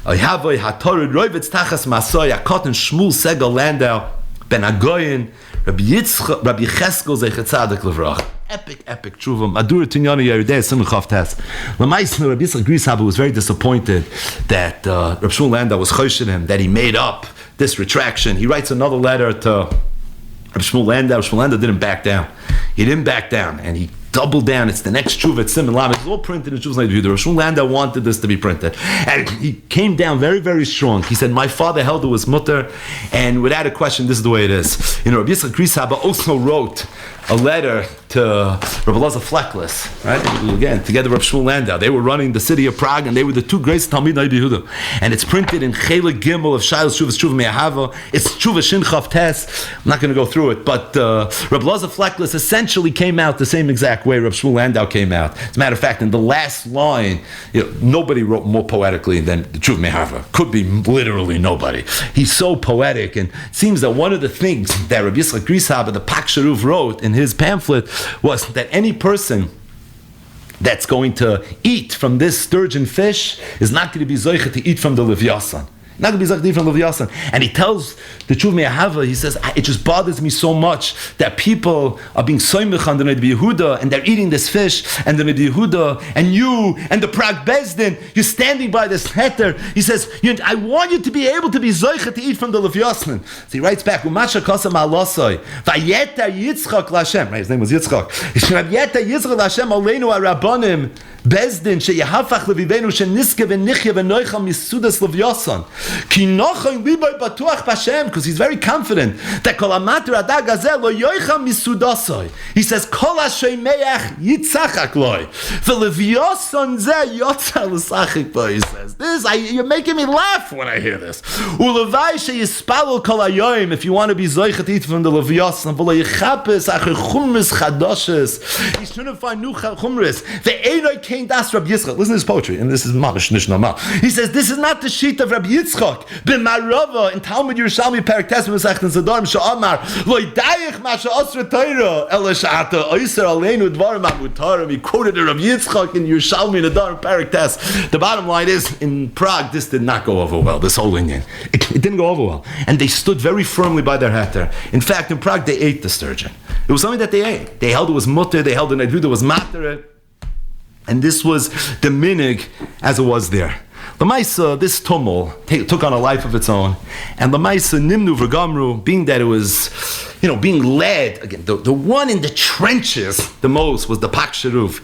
Ayhavoi hatorid roivitz tachas masoi, akotin Shmuel Segal Landau, Ben Agoyin, Rabbi Cheskel Zecher Tzadik Levrach. Epic tshuva. Madura Tinyana Yeridei Simchav Tes. Lamaisnu Rabbi Yitzchak Grishaber was very disappointed that Rabbi Shmuel Landau was choshen him, that he made up this retraction. He writes another letter to Rabbi Shmuel Landau. Shmuel Landau didn't back down. He didn't back down, and he doubled down. It's the next tshuva, it's Simon Lam. It's all printed in Shulin Yehuda. Shulin Landau wanted this to be printed. And he came down very, very strong. He said, my father held it was mutter, and without a question, this is the way it is. You know, Rabbi Yitzchak Grisaba also wrote a letter to Rabbi Elazar Fleckless, right? Again, together with Shmuel Landau. They were running the city of Prague, and they were the two greatest Talmidei Yehuda. And it's printed in Chelik Gimel of Shailas Shuvas Tshuva Me'ahava. It's Tshuva Shin Chav Tes. I'm not going to go through it, but Rabbi Elazar Fleckless essentially came out the same exact way Rabbi Shmuel Landau came out. As a matter of fact, in the last line, nobody wrote more poetically than the Tshuva Me'ahava. Could be literally nobody. He's so poetic, and it seems that one of the things that Rabbi Yitzchak Grisaba, the Pak Sharuv, wrote in his pamphlet was that any person that's going to eat from this sturgeon fish is not going to be zoicha to eat from the Levyasan. Not going to be zoicha to eat from the Levyasan. And he tells the Tshuva Me'ahava, he says, it just bothers me so much that people are being soymich on the Nidbi Yehuda, and they're eating this fish, and the Nidbi Yehuda, and you, and the Prague Bezdin, you're standing by this heter. He says, I want you to be able to be zoicha to eat from the Levyasan. So he writes back, Umasha Kosam Alosoi, Vayeta Yitzchak Lashem, right, his name was Yitzchak. Vayeta Yitzchak Lashem Aleinu Arabonim, Bezdin sheyahafach levivenu sheniske v'nichya v'noichal misudas levyasan ki nochon libay batuach b'Hashem, because he's very confident that kol amater adag hazel lo yoichal misudasoi. He says kol hashemeach yitzachak loy v'levyasan zeh yotzal l'sachik bo. He says you're making me laugh when I hear this. Ulevai sheyispalul kol hayoyim, if you want to be zoichet to eat from the levyasan v'lo yichapes acher chumris chadoshes. He's trying to find new chumris ve'enoi Kain das Rabbi Yitzchak. Listen to this poetry, and this is mamish nish normal. He says this is not the sheet of Rabbi Yitzchak. B'marava in Talmud Yerushalmi Perek Tes Mesechta Zadorim she'amar lo yidayich ma she'osra Torah ela she'ata oiser aleinu dvarim hamutarim. He quoted the Rabbi Yitzchak in Yerushalmi Zadorim Perek Tes. The bottom line is, in Prague, this did not go over well. This whole Indian, it didn't go over well, and they stood very firmly by their heter. In fact, in Prague, they ate the sturgeon. It was something that they ate. They held it was mutter. They held the Neduda was matter. And this was the minig as it was there. Lamaisa, this tumult took on a life of its own. And Lamaisa, Nimnu V'gamru, being that it was, being led, again, the one in the trenches the most was the Pak Sharuv.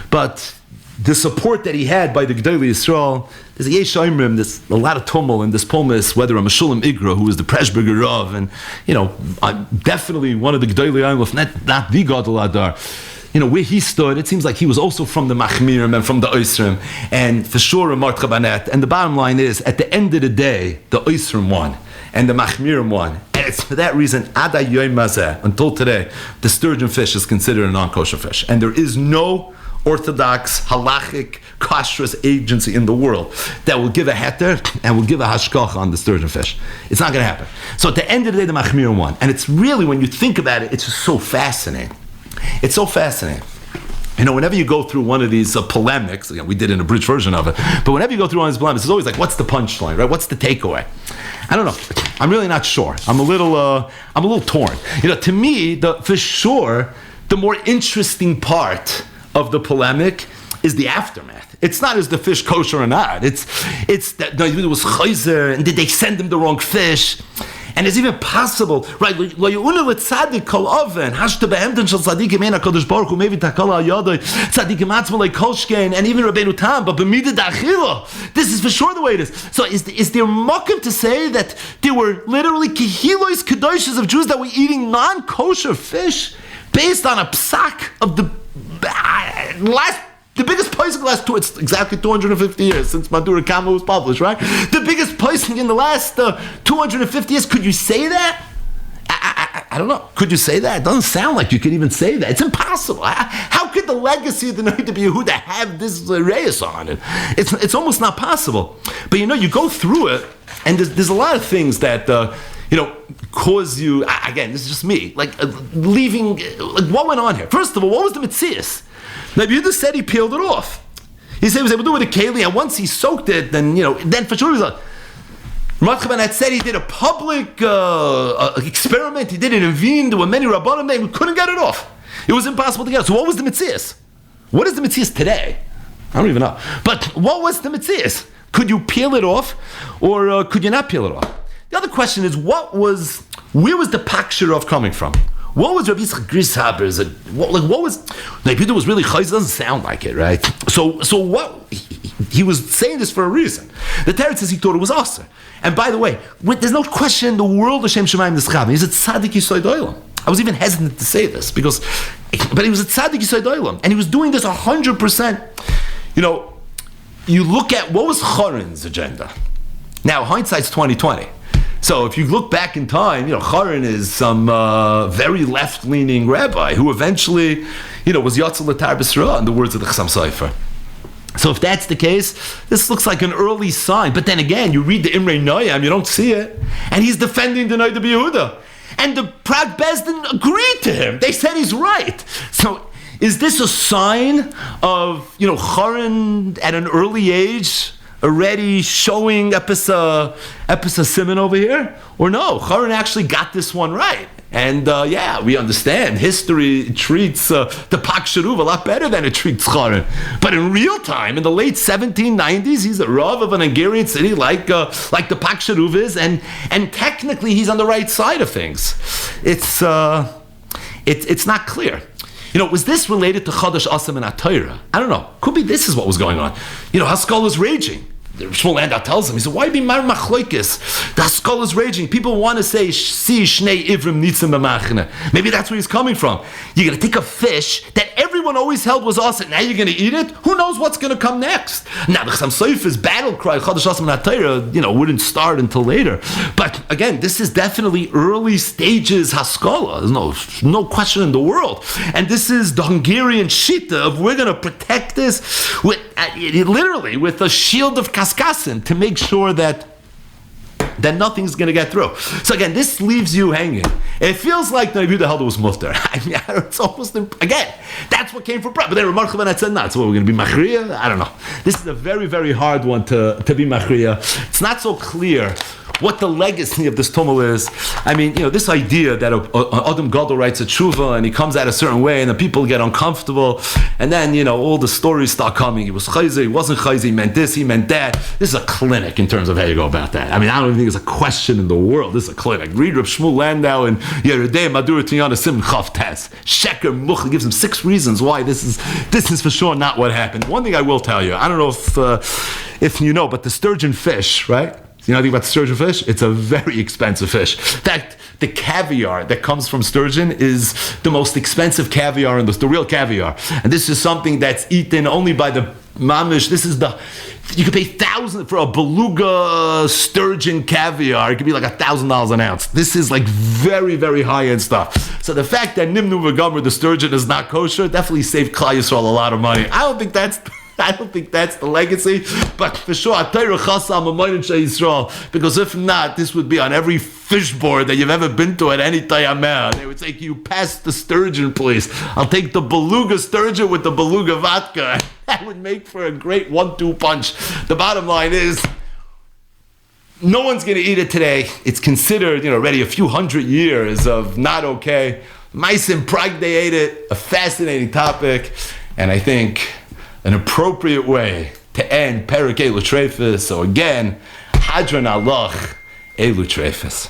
But the support that he had by the G'dayli Yisrael, there's a Yesh Oimrim, there's a lot of tumult in this poemus, whether a Meshulam Igra, who was the Preshberger Rav, and, definitely one of the G'dayli Oimrim, not the Gadol Adar. Where he stood, it seems like he was also from the Machmirim and from the Oisrim, and for sure a Mart Chabanet. And the bottom line is, at the end of the day, the Oisrim won, and the Machmirim won. And it's for that reason, Ada Yoim Mazeh, until today, the sturgeon fish is considered a non-kosher fish. And there is no orthodox, halachic, kashrus agency in the world that will give a heter and will give a hashkach on the sturgeon fish. It's not going to happen. So at the end of the day, the Machmirim won. And it's really, when you think about it, it's just so fascinating. It's so fascinating. Whenever you go through one of these polemics, we did an abridged version of it, but whenever you go through one of these polemics, it's always like, what's the punchline, right? What's the takeaway? I don't know. I'm really not sure. I'm a little torn. To me, for sure, the more interesting part of the polemic is the aftermath. It's not is the fish kosher or not. It's that it was chayzer, and did they send him the wrong fish? And it's even possible, right? And even Rabbeinu Tam, but this is for sure the way it is. So is there mokum to say that there were literally kihilois kedoshas of Jews that were eating non-kosher fish based on a psak of the biggest poison in the last it's exactly 250 years since Madura Kama was published, right? The biggest poison in the last 250 years. Could you say that? I don't know. Could you say that? It doesn't sound like you could even say that. It's impossible. How could the legacy of the Noida Yehuda have this reyes on it? It's almost not possible. But you go through it, and there's a lot of things that cause you. Again, this is just me. Leaving. What went on here? First of all, what was the mitzias? Rabbi Yehuda said he peeled it off. He said he was able to do it with a keli, and once he soaked it, then then for sure he was like. Ramat Chabanet said he did a public experiment. He did it in Wien. There were many rabbanim there. We couldn't get it off. It was impossible to get it. So what was the mitzias? What is the mitzias today? I don't even know. But what was the mitzias? Could you peel it off, or could you not peel it off? The other question is, where was the Pak Shirov coming from? what was Rabbi Yitzchak Grishaber's, what was, Rabbi Yehuda was really chayz, doesn't sound like it, right? So what, he was saying this for a reason. The Teretz says he thought it was Aser. And by the way, there's no question in the world Hashem Shemayim Nischav. He's a tzaddik yisoid olam. I was even hesitant to say this but he was a tzaddik yisoid olam, and he was doing this 100%. You look at what was Chulin's agenda. Now, hindsight's 2020. So if you look back in time, Chulin is some very left-leaning rabbi who eventually, was Yatzel L'Tar B'Sra, in the words of the Chassam Sofer. So if that's the case, this looks like an early sign. But then again, you read the Imrei Noyam, you don't see it. And he's defending the Noy de Yehuda. And the Prague Bezdin agreed to him. They said he's right. So is this a sign of, Chulin at an early age already showing Episa Simon over here? Or no, Chulin actually got this one right. And we understand history treats the Pak Sharuv a lot better than it treats Chulin. But in real time, in the late 1790s, he's a Rav of an Hungarian city like the Pak Sharuv is, and technically he's on the right side of things. It's not clear. Was this related to Chodesh Asam and Atayra? I don't know. Could be this is what was going on. Haskell is raging. Shmuel Landau tells him, he said, why be mar machloikis? The Haskell is raging. People want to say, see shnei ivrim nitzim b'machne. Maybe that's where he's coming from. You're going to take a fish that everyone always held was awesome. Now you're going to eat it? Who knows what's going to come next? Now, the Chassam Sofer's battle cry, Chodesh Asam and Atayra, wouldn't start until later. But again, this is definitely early stages Haskalah. There's no question in the world. And this is the Hungarian shita of we're going to protect this with literally with a shield of kaskasin to make sure that nothing's going to get through. So again, this leaves you hanging. It feels like the Yehuda held it was muftar. It's almost, again, that's what came from Prague. But then Ramar Chavan said, no, so we're going to be machriya? I don't know. This is a very, very hard one to be machriya. It's not so clear what the legacy of this tumult is. This idea that Adam Gadol writes a tshuva and he comes out a certain way and the people get uncomfortable, and then, all the stories start coming. He was chayzer, he wasn't chayzer, he meant this, he meant that. This is a clinic in terms of how you go about that. I don't even think it's a question in the world. This is a clinic. Read Reb Shmuel Landau and Yeridei Madur Tinyana Sim Chav Tes. Sheker Much gives him 6 reasons why this is for sure not what happened. One thing I will tell you, I don't know if you know, but the sturgeon fish, right? You know anything about sturgeon fish? It's a very expensive fish. In fact, the caviar that comes from sturgeon is the most expensive caviar in the real caviar. And this is something that's eaten only by the mamish. You could pay thousands for a beluga sturgeon caviar. It could be like $1,000 an ounce. This is like very, very high-end stuff. So the fact that Nimnu V'Gomer, the sturgeon, is not kosher, definitely saved Klal Yisrael a lot of money. I don't think that's the legacy, but for sure, because if not, this would be on every fish board that you've ever been to at any Tayameh. They would say, you pass the sturgeon, please. I'll take the beluga sturgeon with the beluga vodka. That would make for a great 1-2 punch. The bottom line is, no one's going to eat it today. It's considered, already a few hundred years of not okay. Mice in Prague, they ate it. A fascinating topic, and I think an appropriate way to end Perek Elu Trefus. So again, Hadron Allah Elu Trefus.